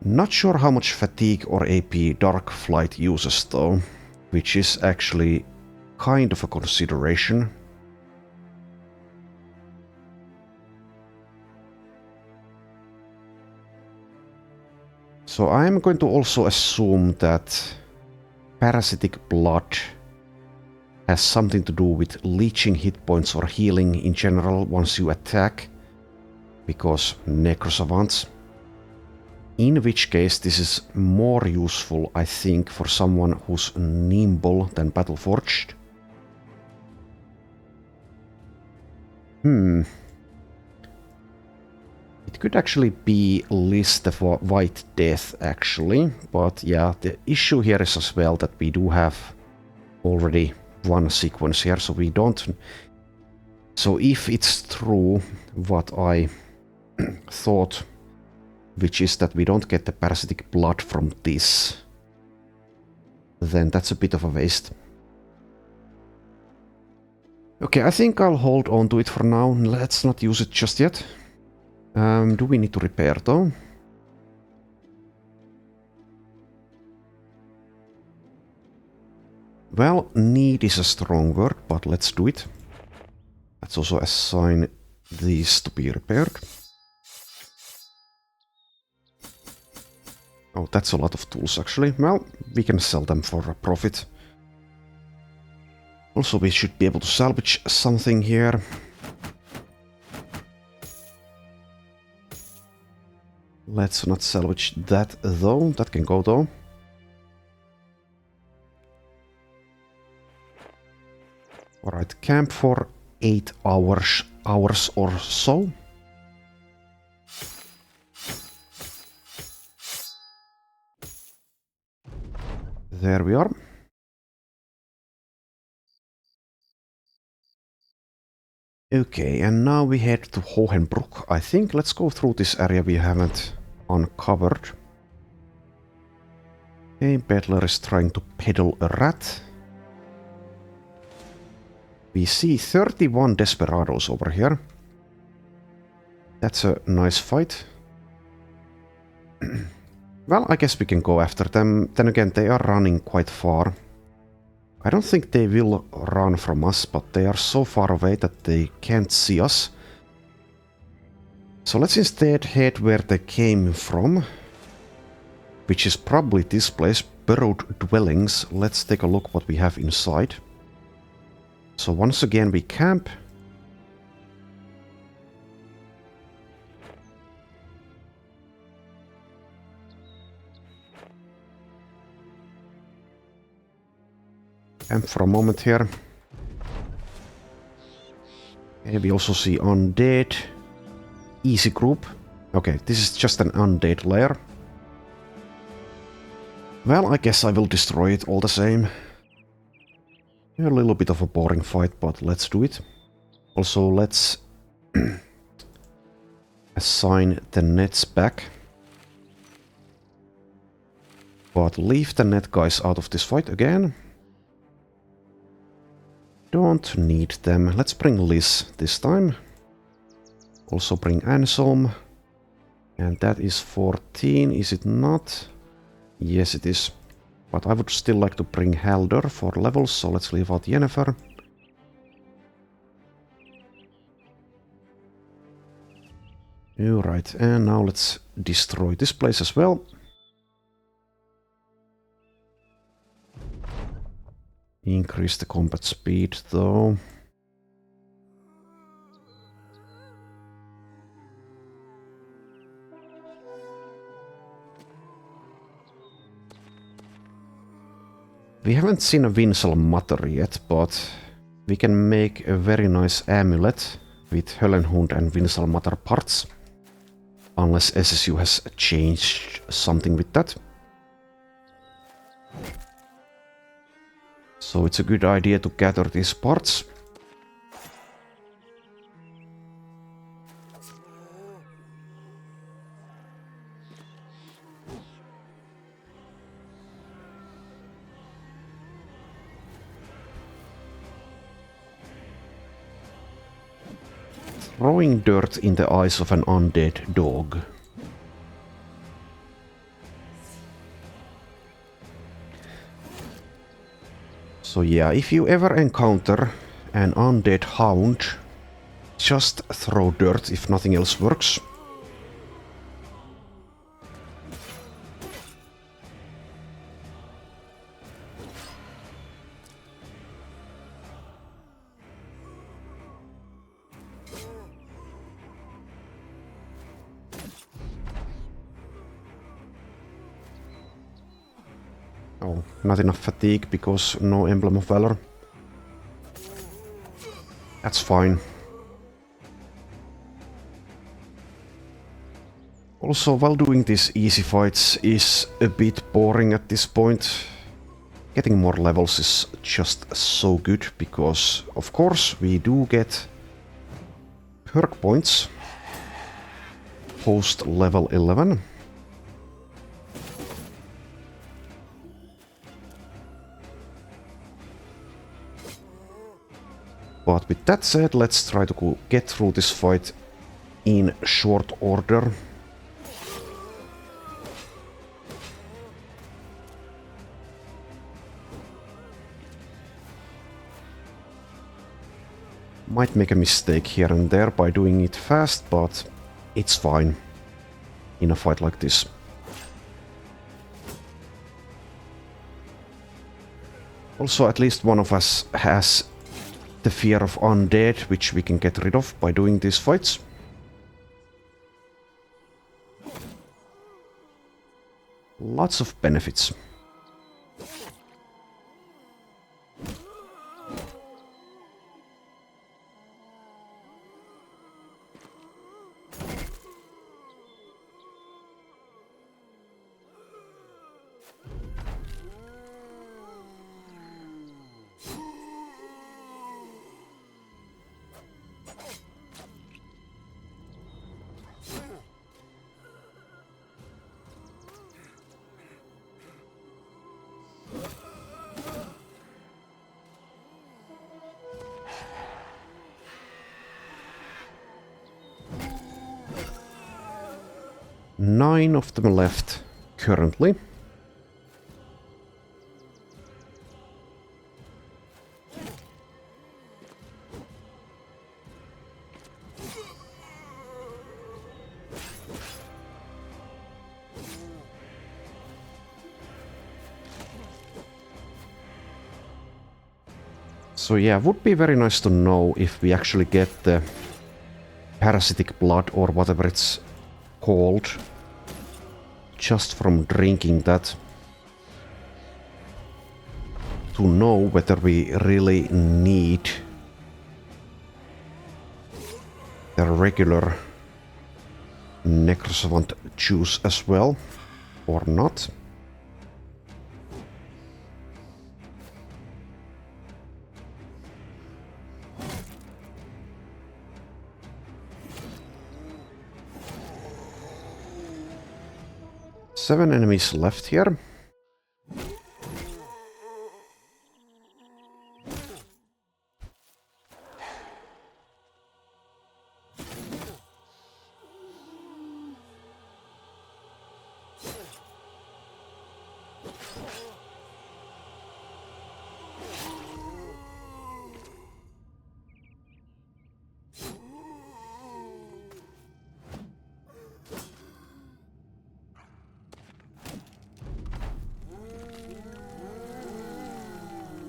Not sure how much fatigue or AP Dark Flight uses though, which is actually kind of a consideration. So I'm going to also assume that parasitic blood has something to do with leeching hit points or healing in general once you attack, because necrosavants. In which case this is more useful, I think, for someone who's nimble than Battleforged. It could actually be list the White Death, actually. But yeah, the issue here is as well that we do have already one sequence here, so we don't... So if it's true what I thought, which is that we don't get the parasitic blood from this, then that's a bit of a waste. Okay, I think I'll hold on to it for now. Let's not use it just yet. Do we need to repair though? Well, need is a strong word, but let's do it. Let's also assign these to be repaired. Oh, that's a lot of tools actually. Well, we can sell them for a profit. Also, we should be able to salvage something here. Let's not salvage that though. That can go though. Alright, camp for 8 hours or so. There we are. Okay, and now we head to Hohenbruck, I think. Let's go through this area we haven't uncovered. Okay, Peddler is trying to peddle a rat. We see 31 desperados over here. That's a nice fight. Well, I guess we can go after them. Then again, they are running quite far. I don't think they will run from us, but they are so far away that they can't see us. So let's instead head where they came from, which is probably this place, Burrowed Dwellings. Let's take a look what we have inside. So once again we camp. And for a moment here. Okay, we also see undead. Easy group. Okay, this is just an undead lair. Well, I guess I will destroy it all the same. A little bit of a boring fight, but let's do it. Also, let's assign the nets back. But leave the net guys out of this fight again. Don't need them. Let's bring Liz this time. Also bring Anselm. And that is 14, is it not? Yes, it is. But I would still like to bring Halder for levels, so let's leave out Yennefer. Alright, and now let's destroy this place as well. Increase the combat speed though. We haven't seen a Winsel Mutter yet, but we can make a very nice amulet with Höllenhund and Winsel Mutter parts. Unless SSU has changed something with that. So it's a good idea to gather these parts. Throwing dirt in the eyes of an undead dog. So yeah, if you ever encounter an undead hound, just throw dirt if nothing else works. Oh, not enough fatigue because no Emblem of Valor. That's fine. Also, while doing these easy fights is a bit boring at this point. Getting more levels is just so good because, of course, we do get perk points post level 11. But with that said, let's try to get through this fight in short order. Might make a mistake here and there by doing it fast, but it's fine in a fight like this. Also, at least one of us has the fear of undead, which we can get rid of by doing these fights. Lots of benefits. Nine of them left currently. So yeah, would be very nice to know if we actually get the parasitic blood or whatever it's called just from drinking that, to know whether we really need the regular necrosavant juice as well or not. Seven enemies left here.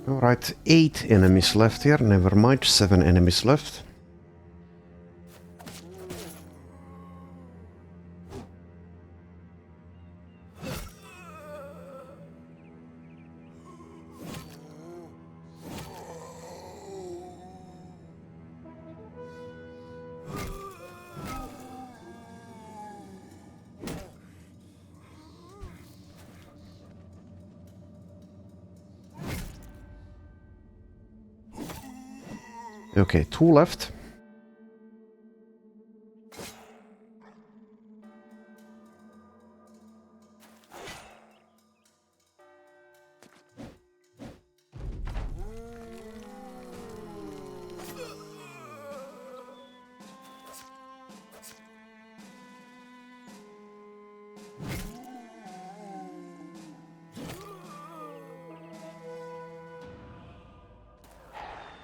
Alright, 8 enemies left here, never mind, 7 enemies left. Okay, 2 left.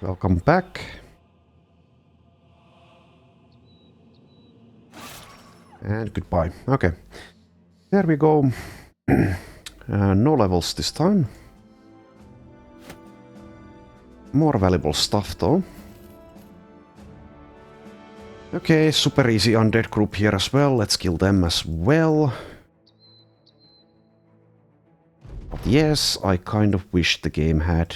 Welcome back. And goodbye. Okay. There we go. No levels this time. More valuable stuff though. Okay, super easy undead group here as well. Let's kill them as well. But yes, I kind of wish the game had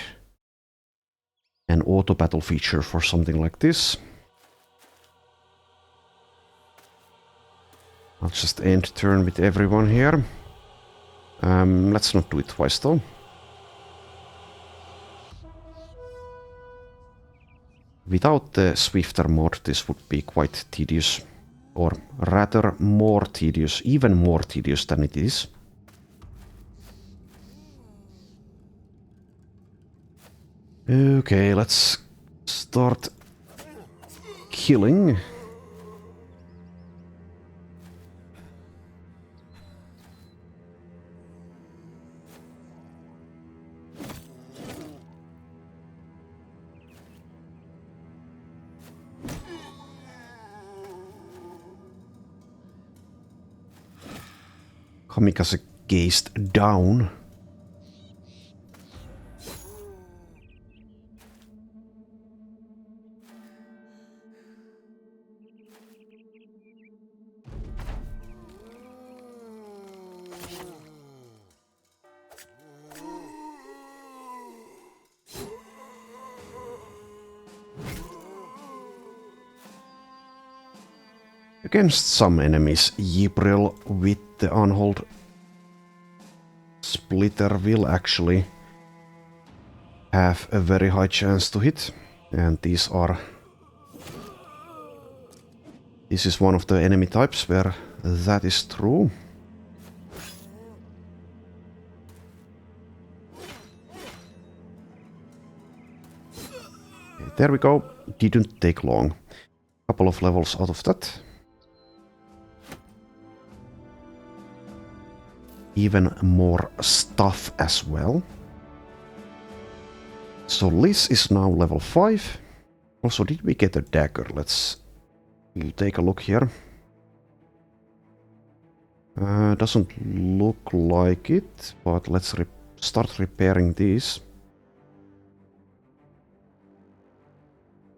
an auto battle feature for something like this. I'll just end turn with everyone here. Let's not do it twice though. Without the Swifter mod, this would be quite tedious. Or rather, more tedious, even more tedious than it is. Okay, let's start killing. Kamikaze gazed down. Against some enemies, Ybril with the Unhold Splitter will actually have a very high chance to hit, and this is one of the enemy types where that is true. Okay, there we go. Didn't take long. Couple of levels out of that. Even more stuff as well. So Liz is now level 5. Also, did we get a dagger? Let's take a look here. Doesn't look like it, but let's start repairing these.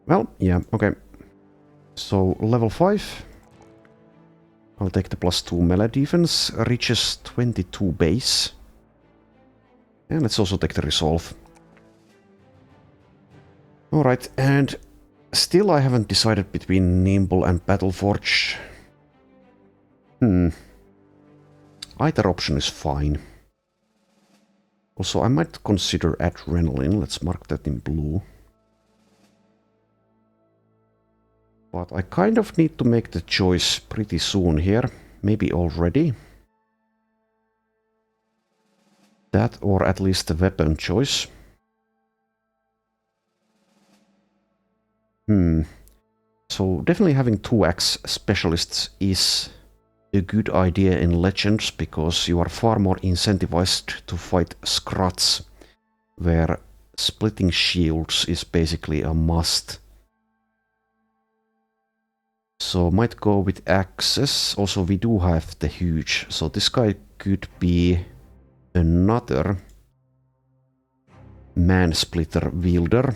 Well, yeah, okay. So level 5. I'll take the +2 melee defense, reaches 22 base. And let's also take the resolve. Alright, and still I haven't decided between Nimble and Battleforge. Either option is fine. Also, I might consider Adrenaline. Let's mark that in blue. But I kind of need to make the choice pretty soon here. Maybe already. That, or at least the weapon choice. So definitely having 2x specialists is a good idea in Legends, because you are far more incentivized to fight Scruts, where splitting shields is basically a must. So might go with axes. Also, we do have the huge, so this guy could be another man-splitter wielder.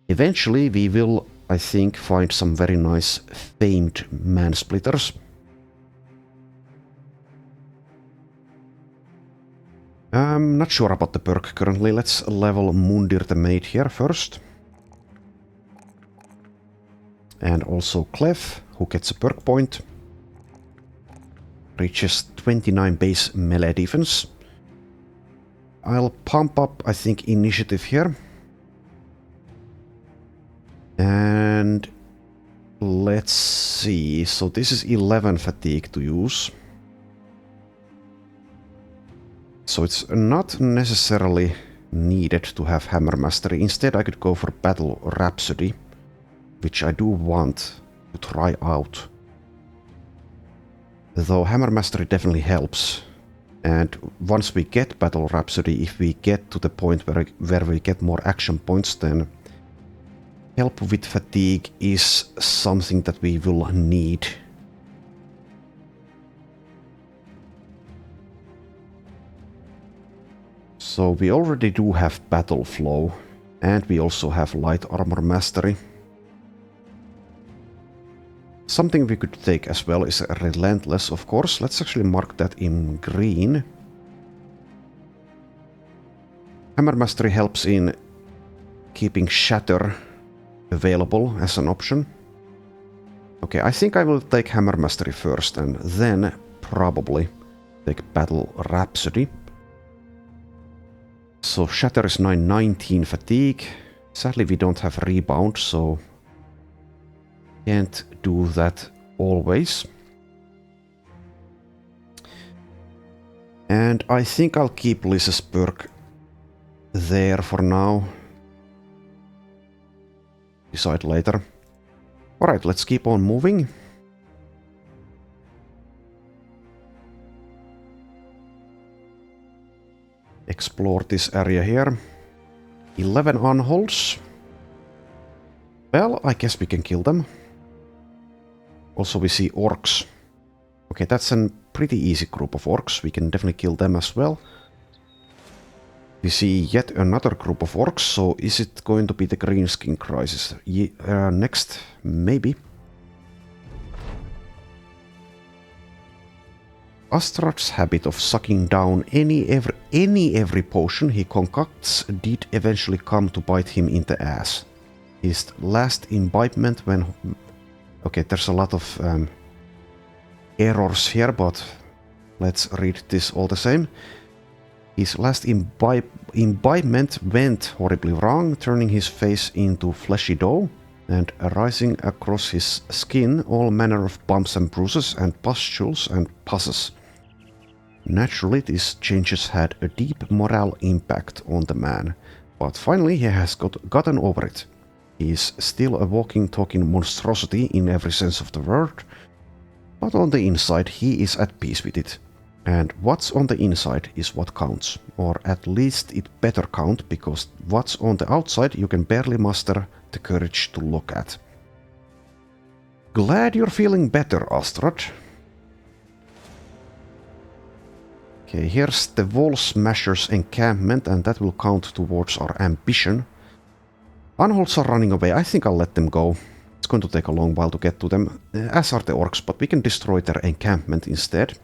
Eventually we will, I think, find some very nice famed man-splitters. I'm not sure about the perk currently. Let's level Mundir the Maid here first. And also Clef, who gets a perk point. Reaches 29 base melee defense. I'll pump up, I think, initiative here. And let's see. So this is 11 fatigue to use. So it's not necessarily needed to have Hammer Mastery. Instead, I could go for Battle Rhapsody, which I do want to try out. Though Hammer Mastery definitely helps. And once we get Battle Rhapsody, if we get to the point where we get more action points, then help with fatigue is something that we will need. So we already do have Battle Flow, and we also have Light Armor Mastery. Something we could take as well is Relentless, of course. Let's actually mark that in green. Hammer Mastery helps in keeping Shatter available as an option. Okay, I think I will take Hammer Mastery first and then probably take Battle Rhapsody. So Shatter is 919 fatigue. Sadly we don't have rebound, so can't do that always. And I think I'll keep Liz's perk there for now. Decide later. Alright, let's keep on moving. Explore this area here. 11 unholds. Well, I guess we can kill them. Also we see orcs. Okay, that's a pretty easy group of orcs. We can definitely kill them as well. We see yet another group of orcs, so is it going to be the Greenskin Crisis? Next, maybe. Astrad's habit of sucking down every potion he concocts did eventually come to bite him in the ass. His last imbibement when... Okay, there's a lot of errors here, but let's read this all the same. His last imbibement went horribly wrong, turning his face into fleshy dough and arising across his skin all manner of bumps and bruises and pustules and pusses. Naturally, these changes had a deep moral impact on the man, but finally he has gotten over it. He is still a walking, talking monstrosity in every sense of the word, but on the inside he is at peace with it. And what's on the inside is what counts, or at least it better count, because what's on the outside you can barely muster the courage to look at. Glad you're feeling better, Astrad. Okay, here's the Wall Smasher's encampment, and that will count towards our ambition. Unholds are running away. I think I'll let them go. It's going to take a long while to get to them, as are the orcs, but we can destroy their encampment instead.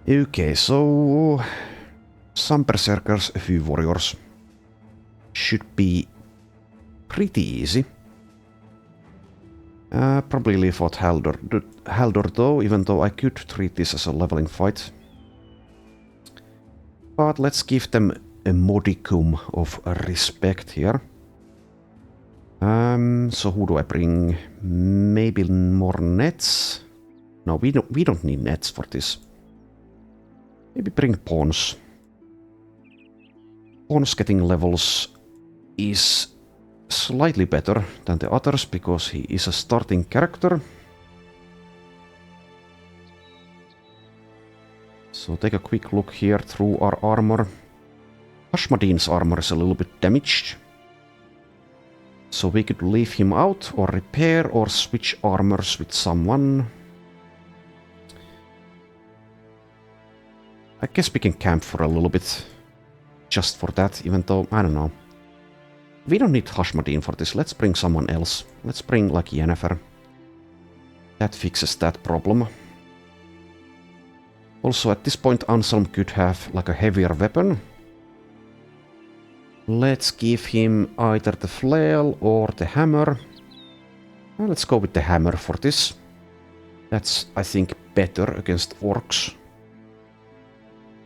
Okay, so some berserkers, a few warriors. Should be pretty easy. Probably leave out Haldor though, even though I could treat this as a leveling fight. But let's give them a modicum of respect here. So who do I bring? Maybe more nets? No, we don't need nets for this. Maybe bring pawns. Pawns getting levels is slightly better than the others because he is a starting character. So take a quick look here through our armor. Hashmadine's armor is a little bit damaged. So we could leave him out or repair or switch armors with someone. I guess we can camp for a little bit, just for that, even though, I don't know. We don't need Hashmadine for this, let's bring someone else. Let's bring, like, Yennefer. That fixes that problem. Also, at this point, Anselm could have, like, a heavier weapon. Let's give him either the flail or the hammer. Well, let's go with the hammer for this. That's, I think, better against orcs.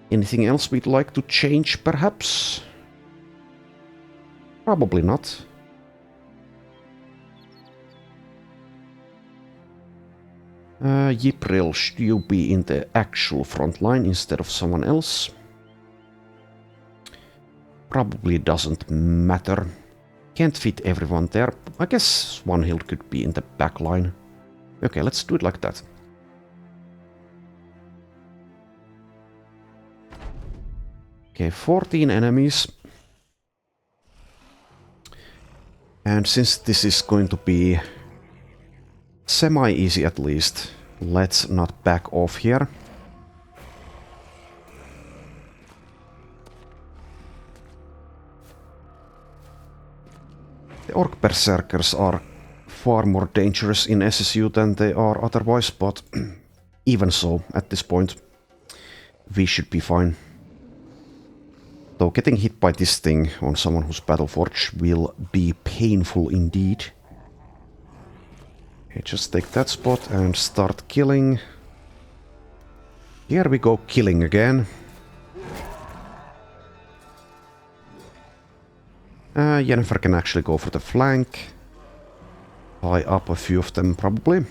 Anything else we'd like to change, perhaps? Probably not. Ypres, should you be in the actual front line instead of someone else? Probably doesn't matter. Can't fit everyone there. I guess Swanhild could be in the back line. Okay, let's do it like that. Okay, 14 enemies. And since this is going to be semi-easy at least, let's not back off here. The Orc Berserkers are far more dangerous in SSU than they are otherwise, but even so, at this point, we should be fine. So getting hit by this thing on someone who's Battleforged will be painful indeed. Okay, just take that spot and start killing. Here we go, killing again. Yennefer can actually go for the flank. Tie up a few of them, probably.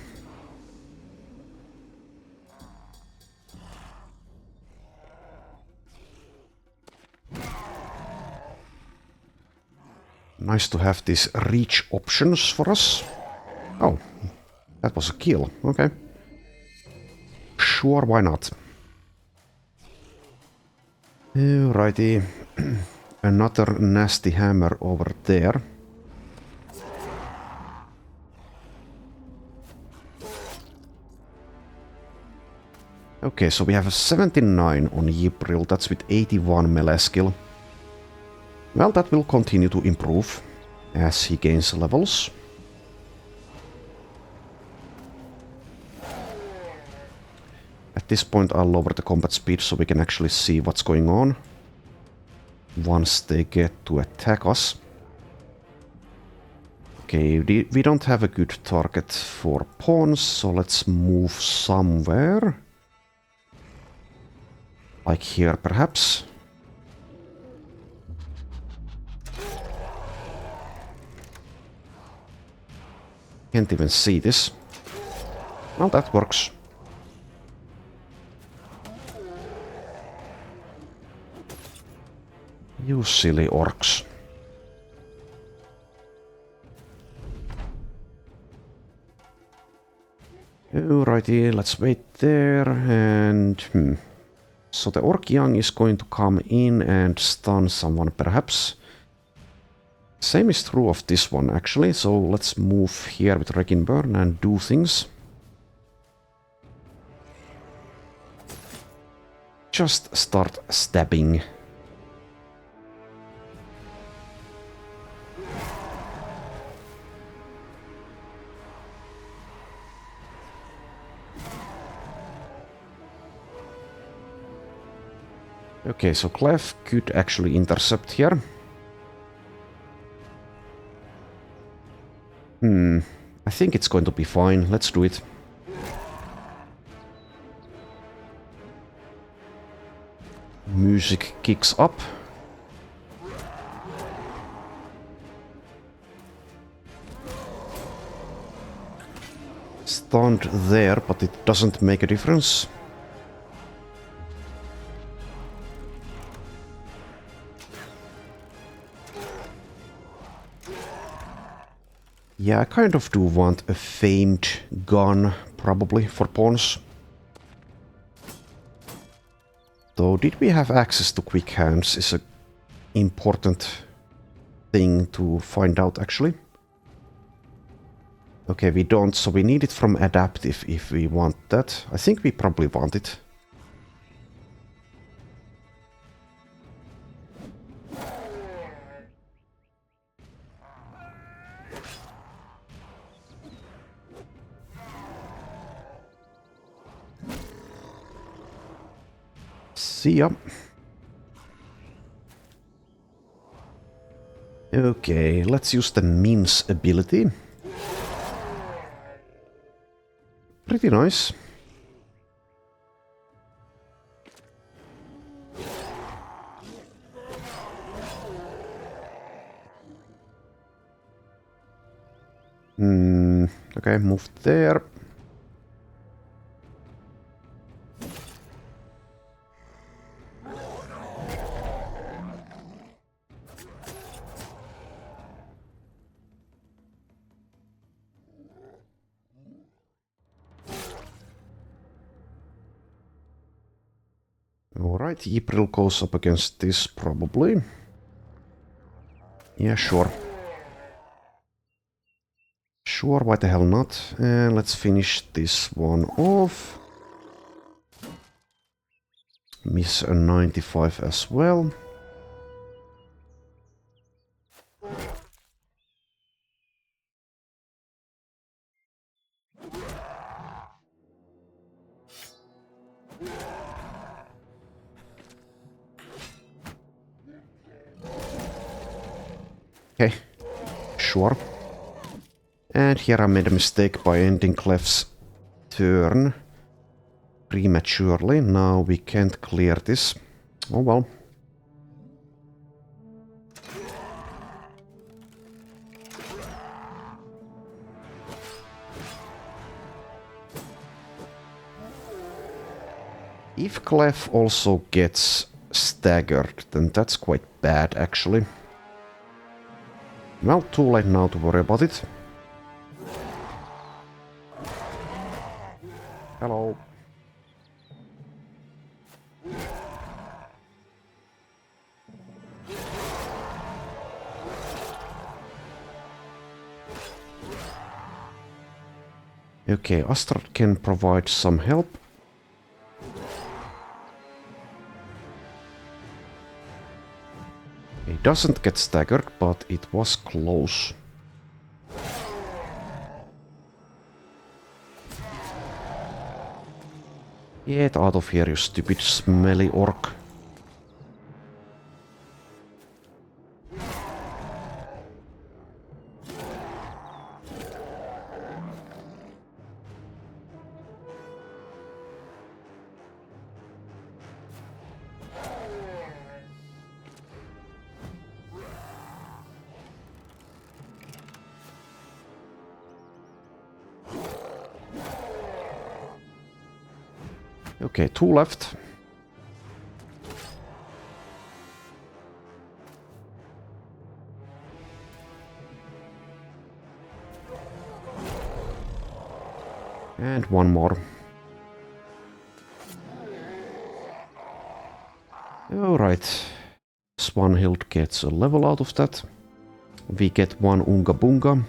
Nice to have these reach options for us. Oh, that was a kill. Okay. Sure, why not? Alrighty. Another nasty hammer over there. Okay, so we have a 79 on Ypres. That's with 81 melee skill. Well, that will continue to improve as he gains levels. At this point I'll lower the combat speed so we can actually see what's going on once they get to attack us. Okay, we don't have a good target for pawns, so let's move somewhere. Like here, perhaps. Can't even see this. Well, that works. You silly orcs. Alrighty, let's wait there and... So the Orc Young is going to come in and stun someone, perhaps. Same is true of this one, actually, so let's move here with Wreck and Burn and do things. Just start stabbing. Okay, so Clef could actually intercept here. I think it's going to be fine. Let's do it. Music kicks up. Stunned there, but it doesn't make a difference. Yeah, I kind of do want a famed gun, probably, for pawns. Though, did we have access to quick hands is an important thing to find out, actually. Okay, we don't, so we need it from adaptive if we want that. I think we probably want it. See ya. Okay, let's use the Min's ability. Pretty nice. Okay, move there. Alright, Ypres goes up against this, probably. Yeah, sure. Sure, why the hell not? And let's finish this one off. Miss a 95 as well. Okay, sure. And here I made a mistake by ending Clef's turn prematurely. Now we can't clear this. Oh well. If Clef also gets staggered, then that's quite bad actually. Well, too late now to worry about it. Hello. Okay, Astrad can provide some help. It doesn't get staggered, but it was close. Get out of here, you stupid smelly orc. Okay, 2 left. And 1 more. Alright. Swanhild gets a level out of that. We get 1 Unga Bunga.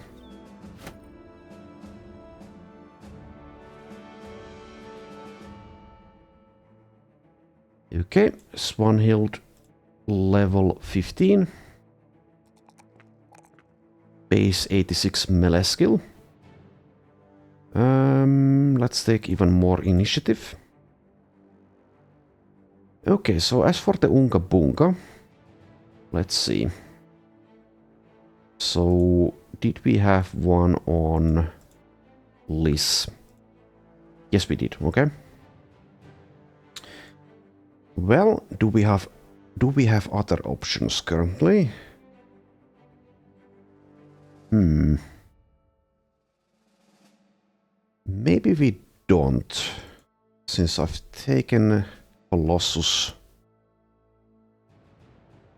Okay, Swanhild level 15. Base 86 melee skill. Let's take even more initiative. Okay, so as for the Unga Bunga, let's see. So, did we have one on Liz? Yes, we did, okay. Well, do we have other options currently? Maybe we don't, since I've taken Colossus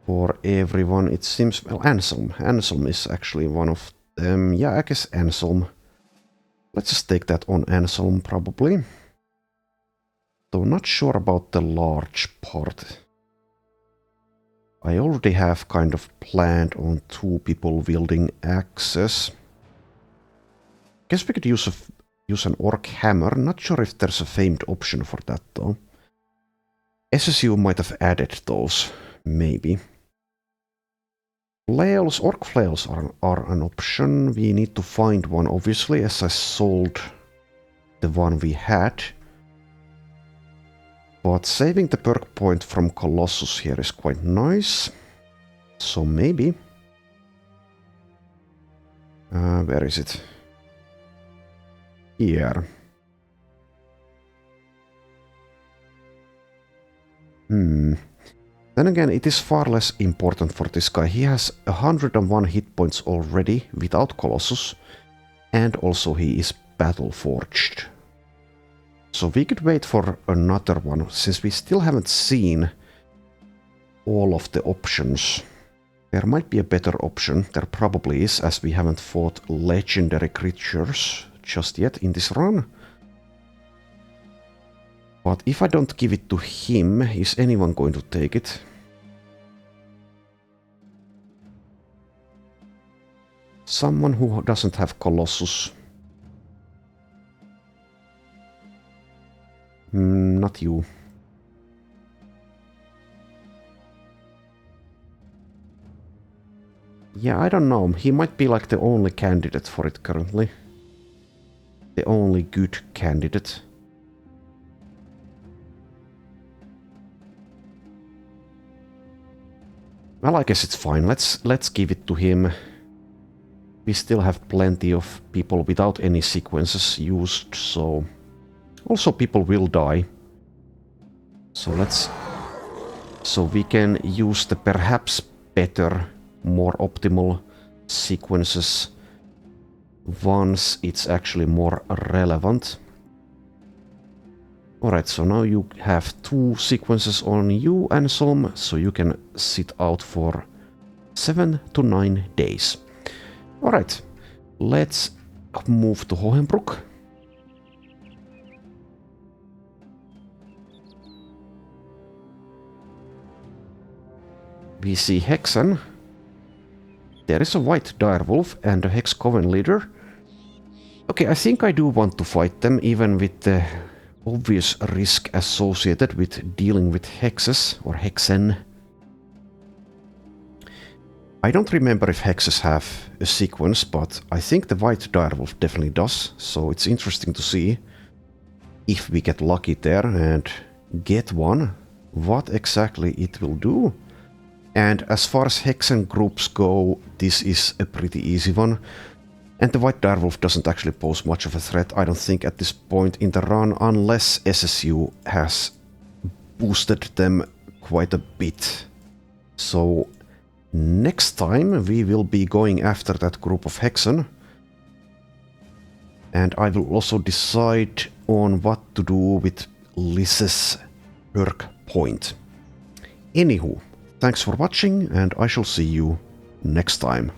for everyone. It seems, well, Anselm. Anselm is actually one of them. Yeah, I guess Anselm. Let's just take that on Anselm, probably. Though not sure about the large part. I already have kind of planned on 2 people wielding axes. Guess we could use an orc hammer. Not sure if there's a famed option for that though. SSU might have added those, maybe. Flails, orc flails are an option. We need to find one, obviously, as I sold the one we had. But saving the perk point from Colossus here is quite nice. So maybe. Where is it? Here. Then again, it is far less important for this guy. He has 101 hit points already without Colossus. And also he is battle forged. So we could wait for another one, since we still haven't seen all of the options. There might be a better option. There probably is, as we haven't fought legendary creatures just yet in this run. But if I don't give it to him, is anyone going to take it? Someone who doesn't have Colossus. Not you. Yeah, I don't know. He might be like the only candidate for it currently. The only good candidate. Well, I guess it's fine. Let's give it to him. We still have plenty of people without any sequences used, so... Also people will die. So let's... So we can use the perhaps better, more optimal sequences once it's actually more relevant. Alright, so now you have 2 sequences on you and some, so you can sit out for 7 to 9 days. Alright, let's move to Hohenbrook. We see Hexen. There is a white direwolf and a Hex Coven leader. Okay, I think I do want to fight them, even with the obvious risk associated with dealing with hexes, or Hexen. I don't remember if hexes have a sequence, but I think the white direwolf definitely does, so it's interesting to see if we get lucky there and get one, what exactly it will do. And as far as Hexen groups go, this is a pretty easy one. And the white direwolf doesn't actually pose much of a threat, I don't think, at this point in the run, unless SSU has boosted them quite a bit. So next time we will be going after that group of Hexen. And I will also decide on what to do with Liz's perk point. Anywho, thanks for watching, and I shall see you next time.